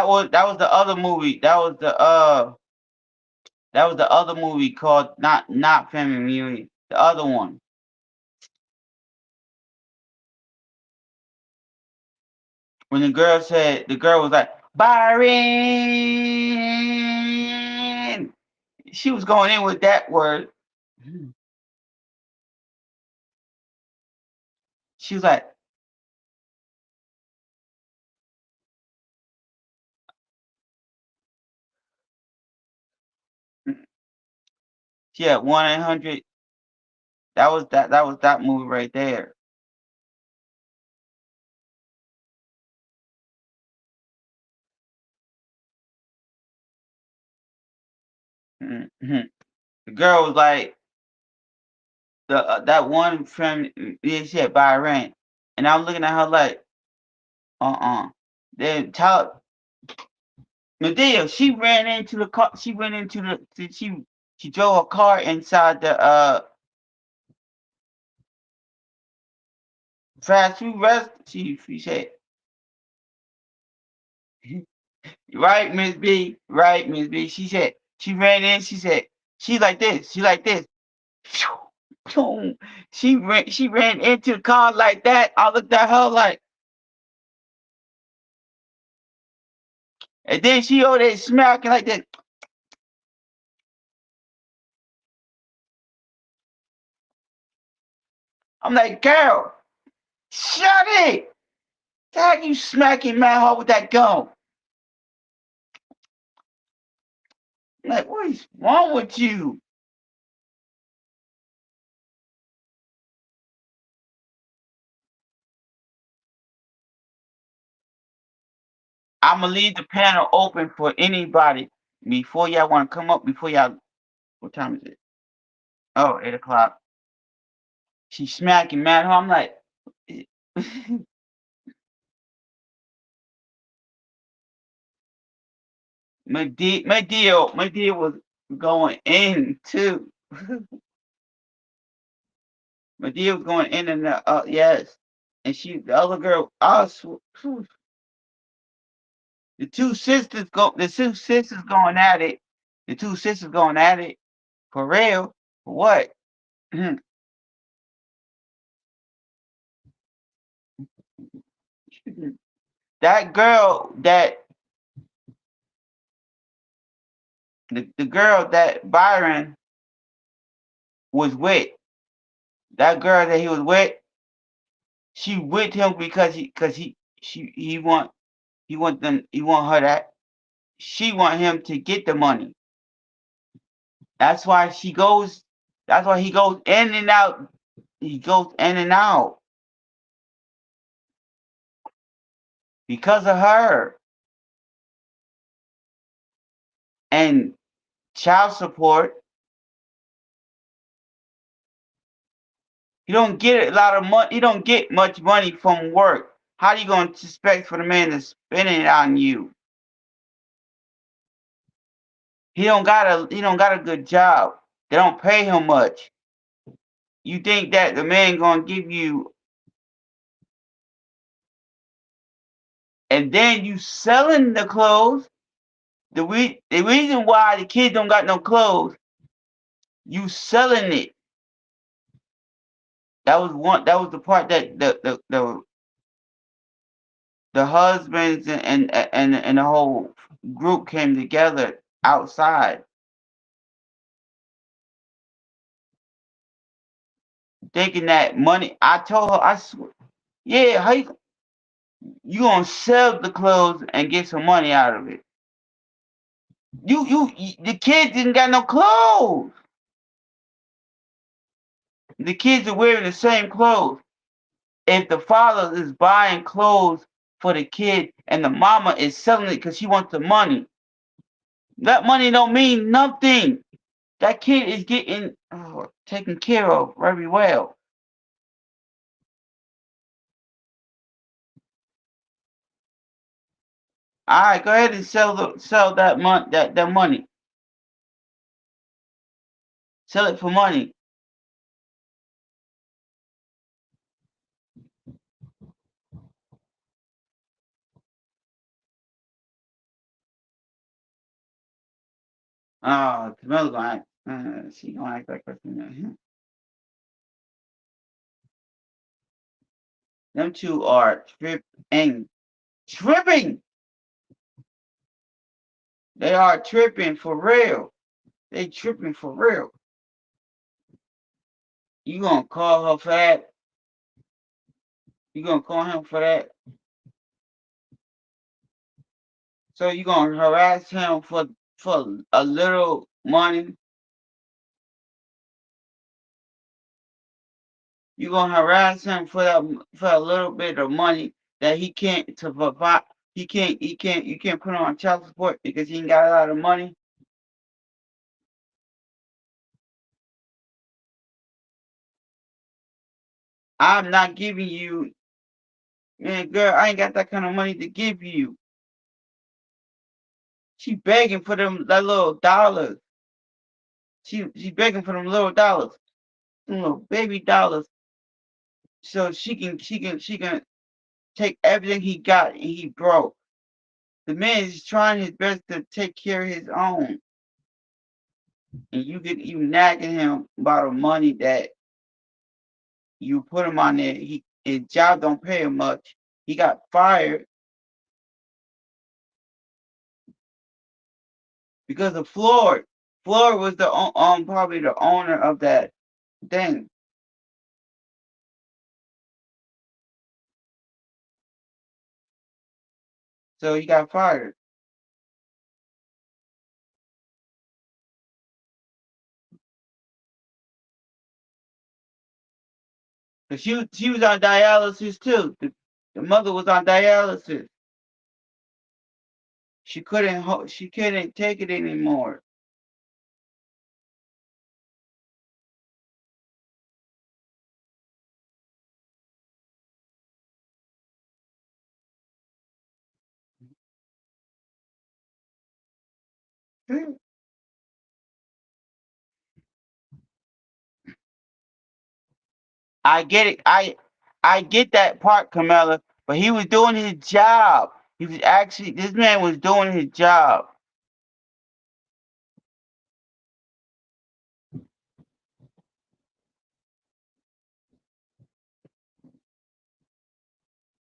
[SPEAKER 1] was the other movie. That was the other movie called not Family Reunion. The other one. When the girl was like, Byron. She was going in with that word. She was like, yeah, 1-800. That was that movie right there. Mhm. The girl was like that one friend. Yeah, she said Byron, and I was looking at her like, Then tell Medea, she ran into the car. She went into she drove a car inside the fast food rest. She said, right, Miss B, right, Miss B. She said she ran in. She said she like this. She like this. Boom. She ran into the car like that. I looked at her like, and then she over there smacking like that. I'm like, girl, shut it. How you smacking my hard with that gum? I'm like, what is wrong with you? I'm gonna leave the panel open for anybody before y'all want to come up. Before y'all, what time is it? Oh, 8 o'clock. She's smacking mad hard. I'm like, my deal was going in too. My deal was going in and out. Yes, and the other girl, the two sisters going at it. The two sisters going at it for real. For what? That girl that the girl that Byron was with, that girl that he was with, she with him because he want her that she want him to get the money. That's why she goes. That's why he goes in and out. He goes in and out because of her and child support. You don't get a lot of money. You don't get much money from work. How you gonna expect for the man to spend it on you? He don't got a good job. They don't pay him much. You think that the man gonna give you, and then you selling the clothes. The reason why the kids don't got no clothes, you selling it. That was the part that the husbands and the whole group came together outside, thinking that money. I told her, I swear, yeah, how you gonna sell the clothes and get some money out of it? The kids didn't got no clothes. The kids are wearing the same clothes. If the father is buying clothes for the kid and the mama is selling it because she wants the money, that money don't mean nothing. That kid is getting taken care of very well. All right, go ahead and sell that money. Sell it for money. Oh, Camilla gonna act. She gonna act like a. Them two are tripping. They are tripping for real. They tripping for real. You gonna call her for that? You gonna call him for that? So you gonna harass him for a little money? You gonna harass him for a little bit of money that he can't to provide? You can't put him on child support because he ain't got a lot of money. I'm not giving you, man, girl. I ain't got that kind of money to give you. She begging for that little dollars. She begging for them little dollars, them little baby dollars, so she can take everything he got and he broke. The man is trying his best to take care of his own, and you nagging him about the money that you put him on there. His job don't pay him much. He got fired because of Floyd. Floyd was the probably the owner of that thing. So he got fired. Cause she was on dialysis too. The mother was on dialysis. She couldn't take it anymore. I get it. I get that part, Camilla. But he was doing his job. He was actually this man was doing his job.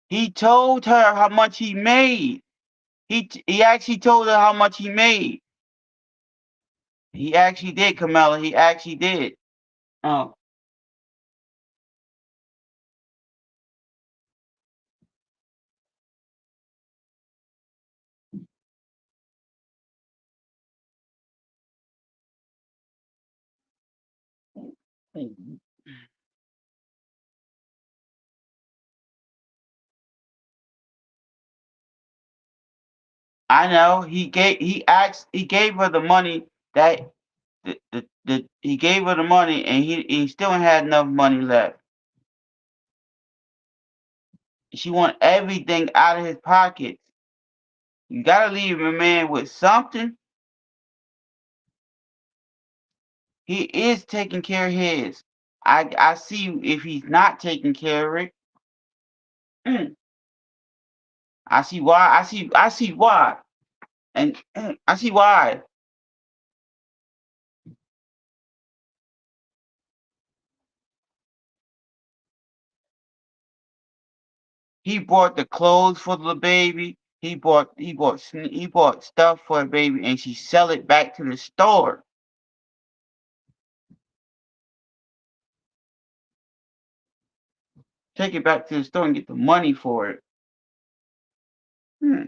[SPEAKER 1] He told her how much he made. He actually told her how much he made. He actually did, Camilla. He actually did. Oh, I know. He gave her the money that he gave her the money, and he still had enough money left. She want everything out of his pockets. You gotta leave a man with something. He is taking care of his. I see if he's not taking care of it. I see why. I see why. And I see why. He bought the clothes for the baby. He bought stuff for the baby, and she sell it back to the store. Take it back to the store and get the money for it. Hmm.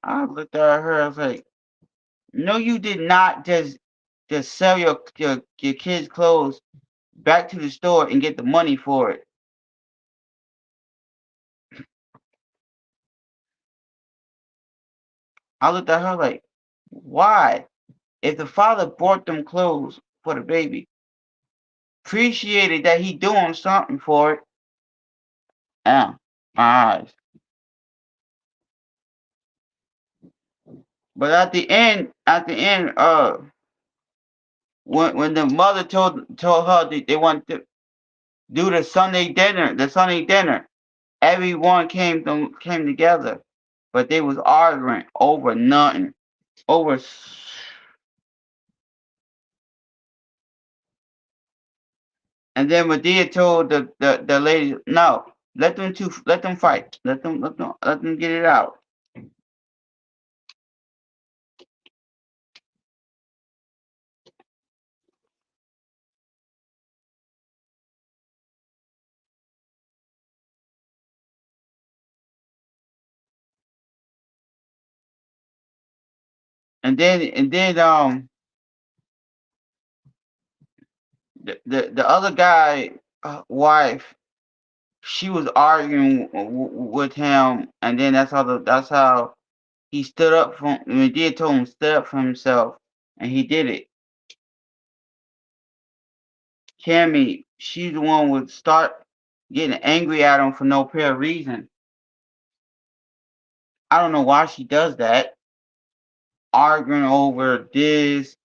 [SPEAKER 1] I looked at her. I was like, "No, you did not just sell your kids' clothes back to the store and get the money for it." I looked at her like, "Why? If the father bought them clothes for the baby, appreciated that he doing something for it." Yeah, my eyes. But at the end, when the mother told her that they want to do the Sunday dinner, everyone came together, but they was arguing over nothing, over. And then Medea told the lady, no, let them fight, let them get it out. And then the other guy wife, she was arguing with him, and then that's how he stood up from. Medea told him to stand up for himself, and he did it. Cammy, she's the one would start getting angry at him for no apparent reason. I don't know why she does that, arguing over this.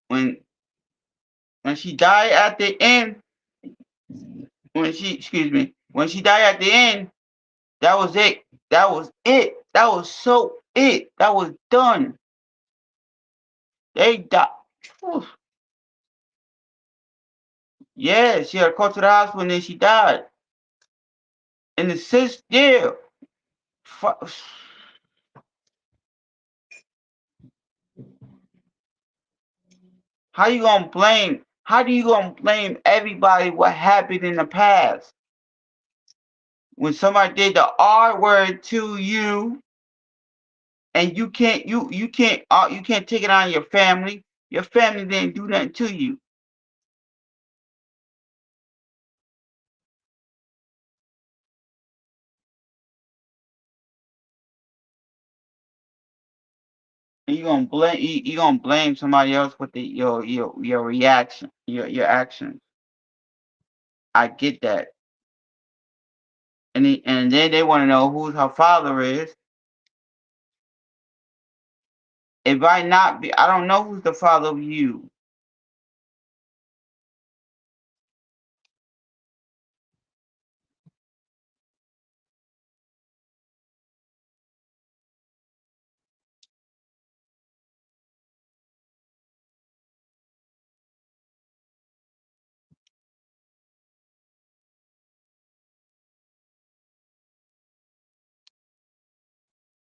[SPEAKER 1] When when she died at the end, when she died at the end, that was it. That was it. That was so it. That was done. They died. Yeah, she had called to the hospital and then she died. And the sis, yeah. How you gonna blame? How do you gonna blame everybody what happened in the past? When somebody did the R word to you, and you can't take it on your family. Your family didn't do nothing to you. And you gonna blame somebody else with your reaction, your actions. I get that. And then they want to know who her father is. It might not be. I don't know who's the father of you.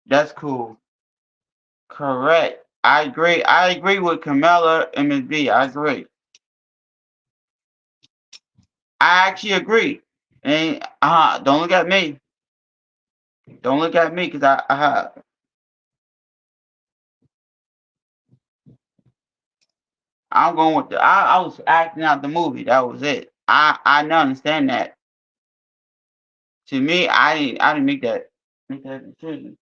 [SPEAKER 1] That's cool. Correct. I agree. I agree with Camilla and Ms. B. I agree. I actually agree. And don't look at me. Don't look at me because I'm going with I was acting out the movie. That was it. I don't understand that. To me, I didn't make that decision.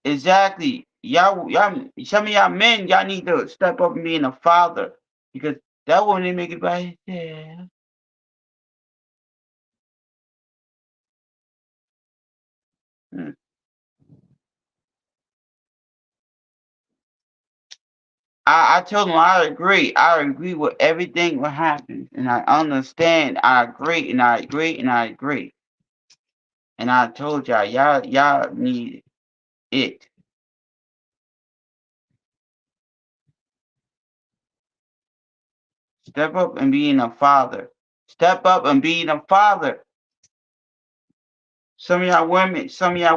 [SPEAKER 1] Exactly. Y'all, some of y'all men, y'all need to step up and being a father because that wouldn't make it by himself. Hmm. I told him I agree. I agree with everything what happened, and I understand. I agree, and I agree, and I agree. And I told y'all need it. Step up and being a father. Step up and being a father. Some of y'all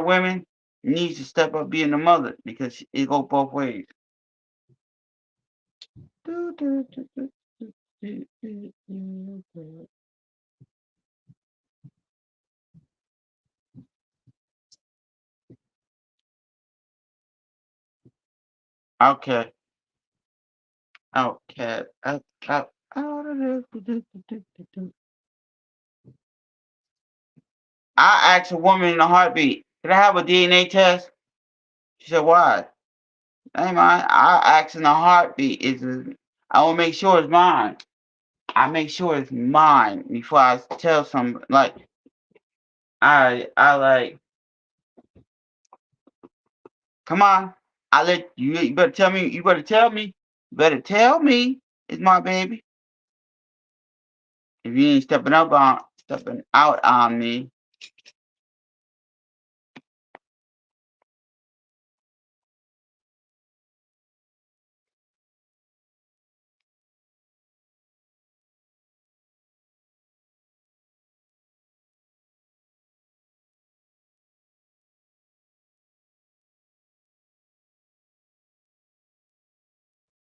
[SPEAKER 1] women needs to step up being a mother because it go both ways. Okay. Okay. I asked a woman in a heartbeat, "Can I have a DNA test?" She said, "Why?" Hey man, I ask in a heartbeat. I will make sure it's mine. I make sure it's mine before I tell some like I like. Come on, I let you. You better tell me. You better tell me. You better tell me it's my baby. If you ain't stepping out on me.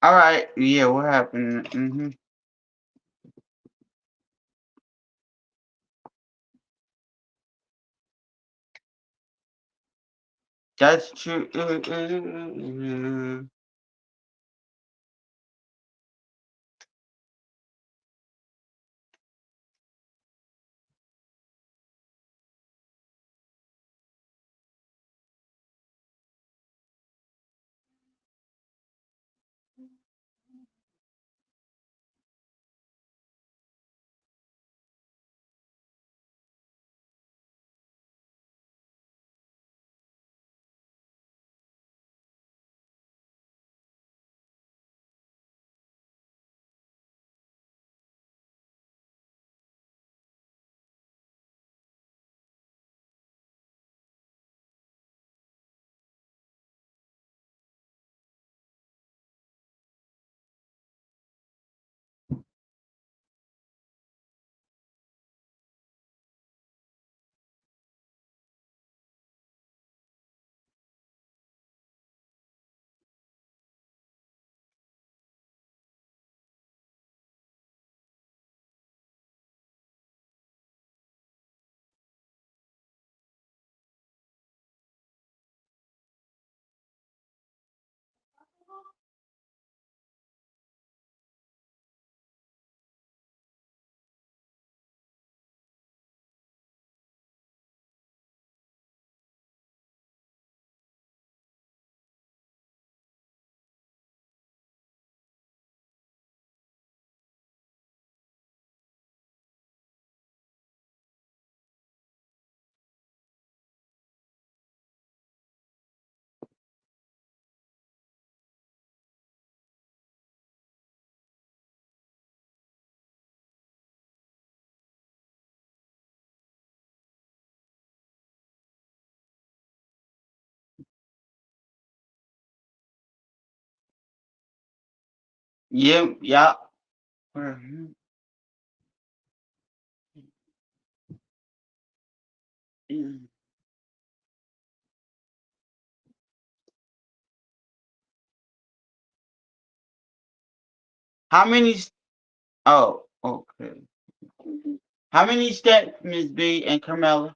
[SPEAKER 1] All right, yeah. What happened? That's true. Yeah, yeah. Mhm. How many? Oh, okay. How many steps, Miss B and Carmela?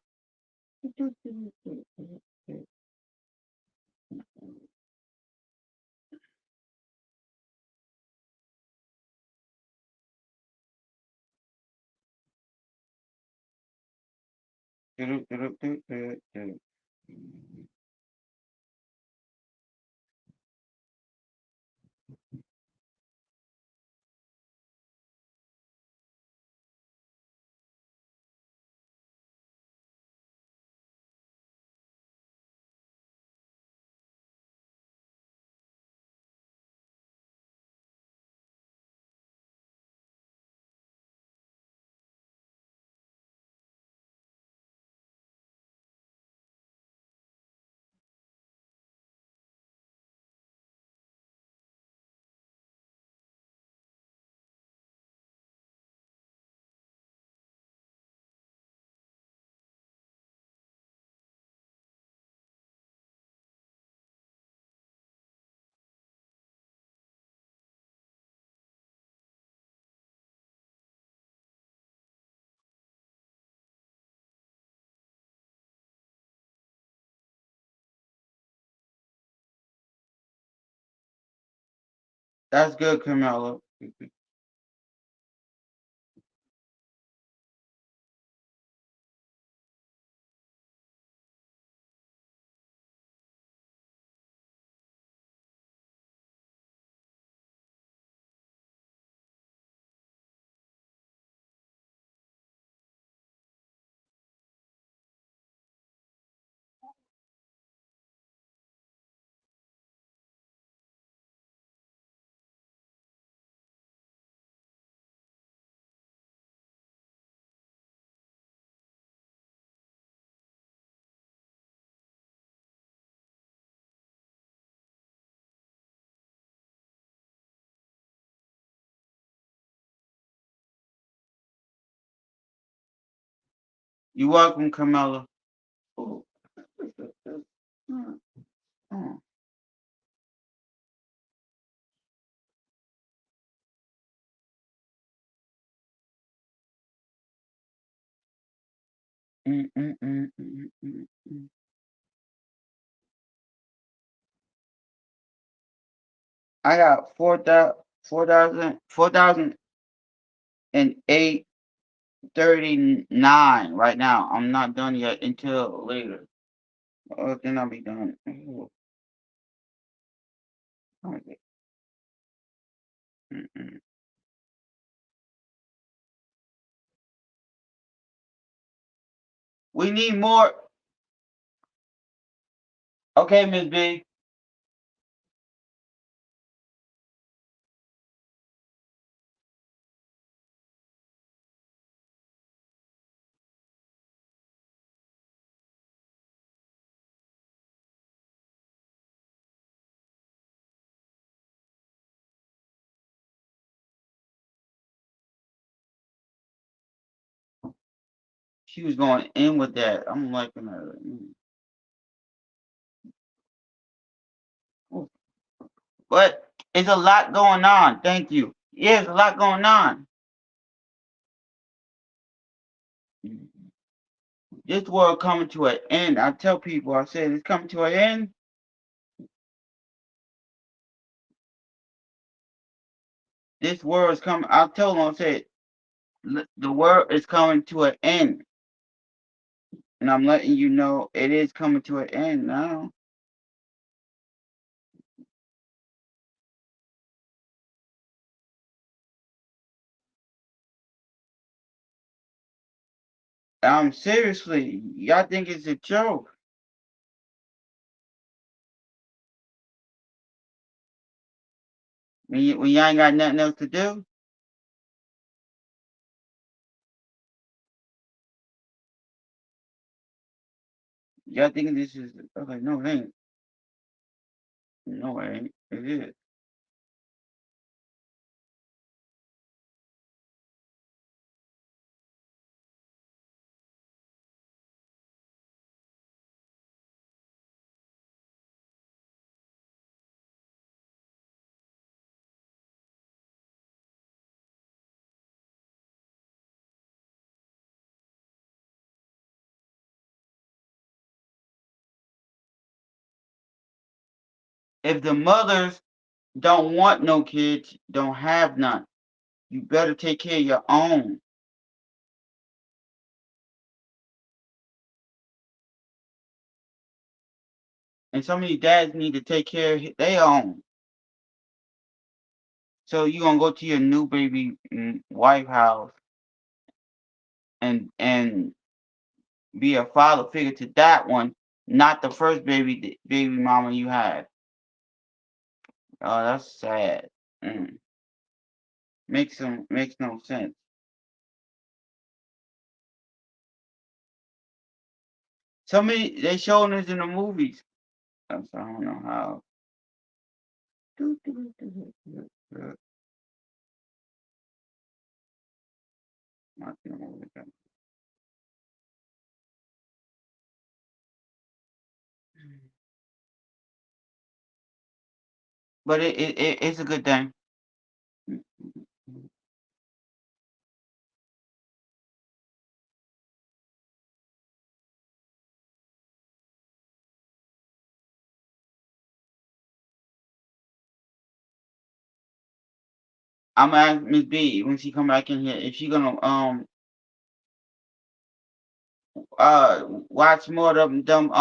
[SPEAKER 1] That's good, Carmela. You're welcome, Carmela. Ooh. Mm, mm, mm. I got 4,008:39 right now. I'm not done yet until later. Then I'll be done. Ooh, okay. Mm. We need more. Okay, Miss B. She was going in with that. I'm liking her. Ooh. But it's a lot going on. Thank you. Yeah, it's a lot going on. This world coming to an end. I tell people, I said it's coming to an end. This world is coming. I tell them, I said the world is coming to an end, and I'm letting you know it is coming to an end now. Seriously, y'all think it's a joke? When y'all ain't got nothing else to do, y'all think this is okay? No, it ain't. No, it ain't. It is. If the mothers don't want no kids, don't have none. You better take care of your own. And some of these dads need to take care of their own. So you gonna go to your new baby wife house and be a father figure to that one, not the first baby mama you had. Oh, that's sad. Mm. Makes no sense. Some of they showing this in the movies. I don't know how. But it's a good thing. I'm gonna ask Miss B when she come back in here if she gonna watch more of them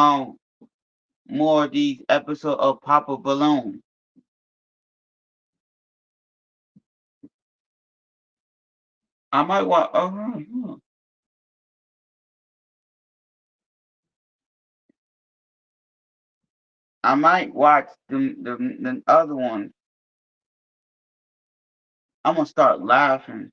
[SPEAKER 1] more of these episodes of Papa Balloon. I might watch. I might watch the other ones. I'm gonna start laughing.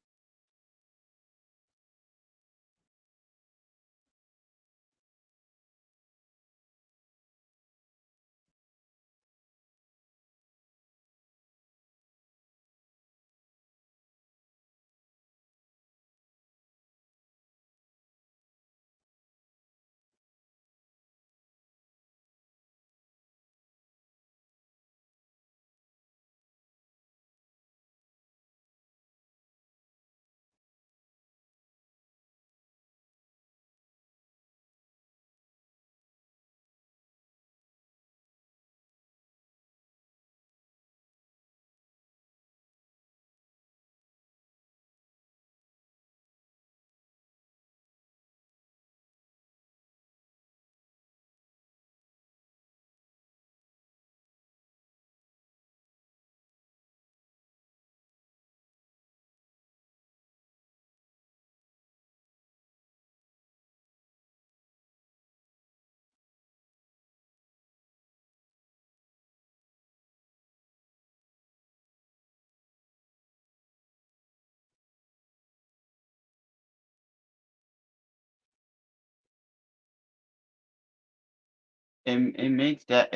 [SPEAKER 1] It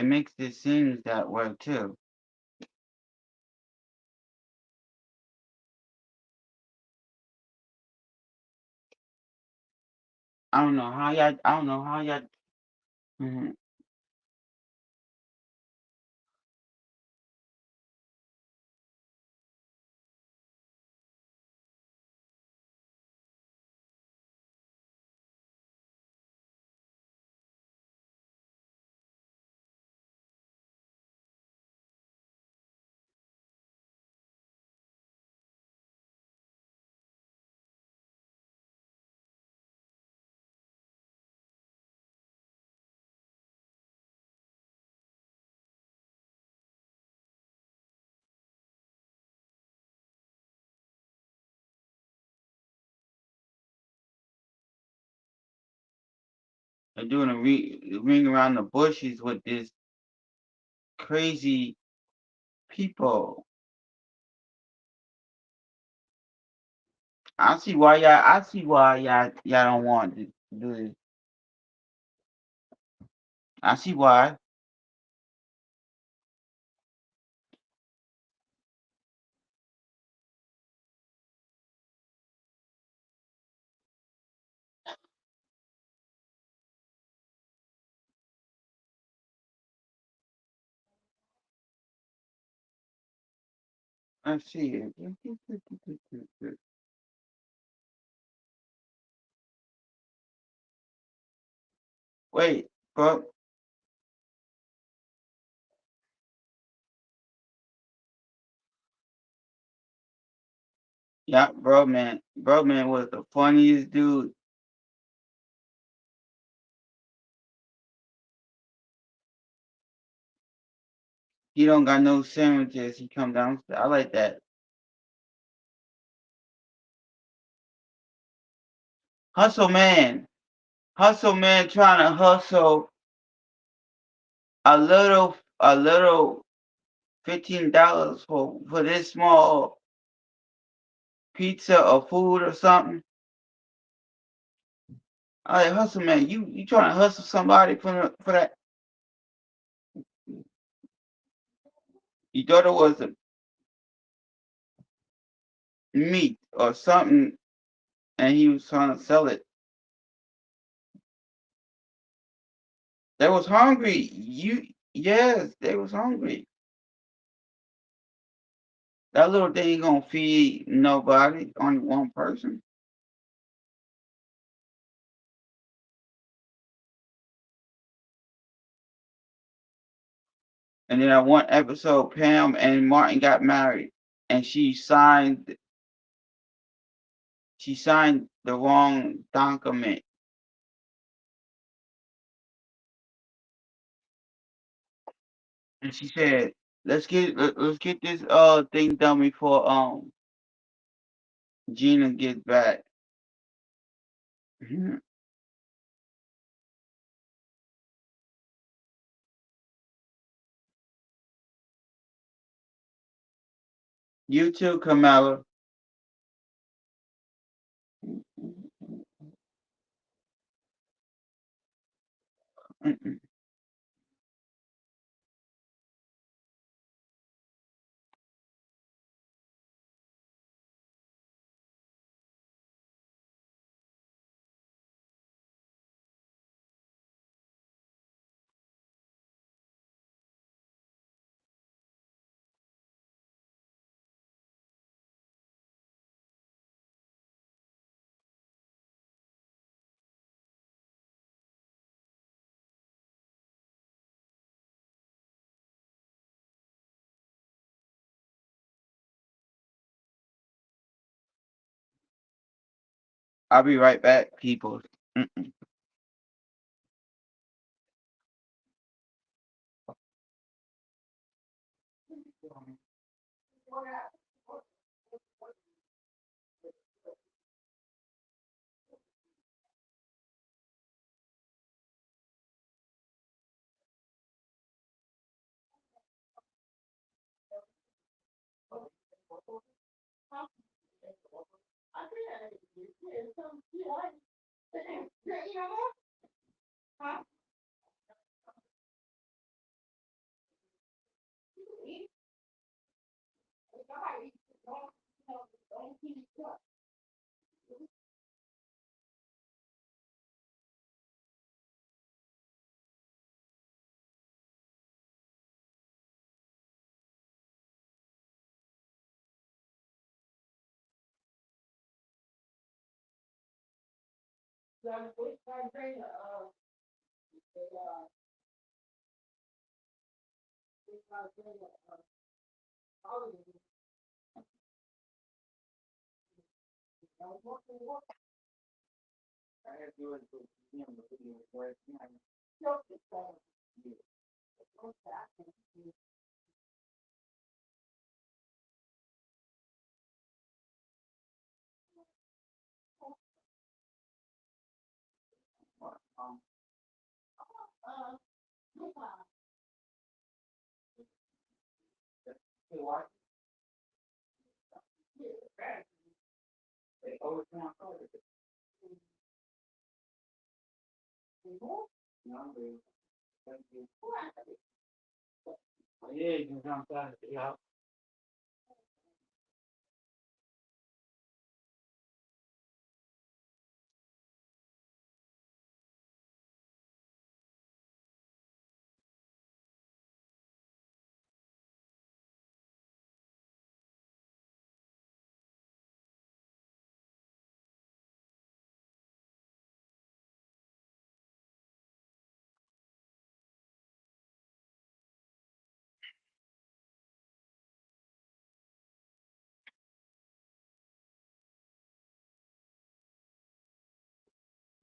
[SPEAKER 1] makes it seems that way too. I don't know how y'all. I don't know how y'all. Mhm. They're doing a ring around the bushes with this crazy people. I see why y'all. I see why y'all don't want to do this. I see why. I see it. Wait, but Yeah, bro, man was the funniest dude. He don't got no sandwiches. He come downstairs. I like that. Hustle man, hustle man, trying to hustle a little $15 for this small pizza or food or something. I like hustle man. You trying to hustle somebody for that? You thought it was a meat or something, and he was trying to sell it. They was hungry. Yes, they was hungry. That little thing ain't gonna feed nobody, only one person. And then that one episode, Pam and Martin got married, and she signed the wrong document, and she said, let's get this thing done before Gina gets back." Mhm. You too, Camilla. Mm-mm. I'll be right back, people. Mm-mm.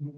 [SPEAKER 1] All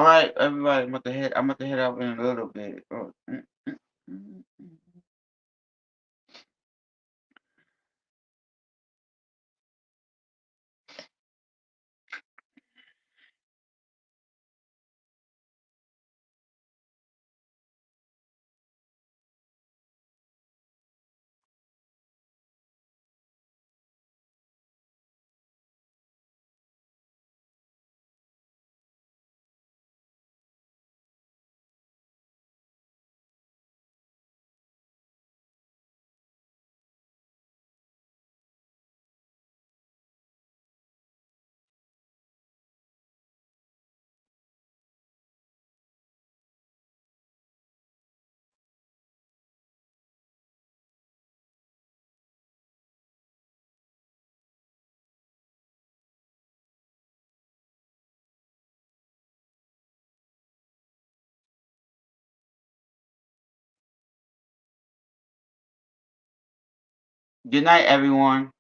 [SPEAKER 1] right, everybody. I'm about to head out in a little bit. Mm. Good night, everyone.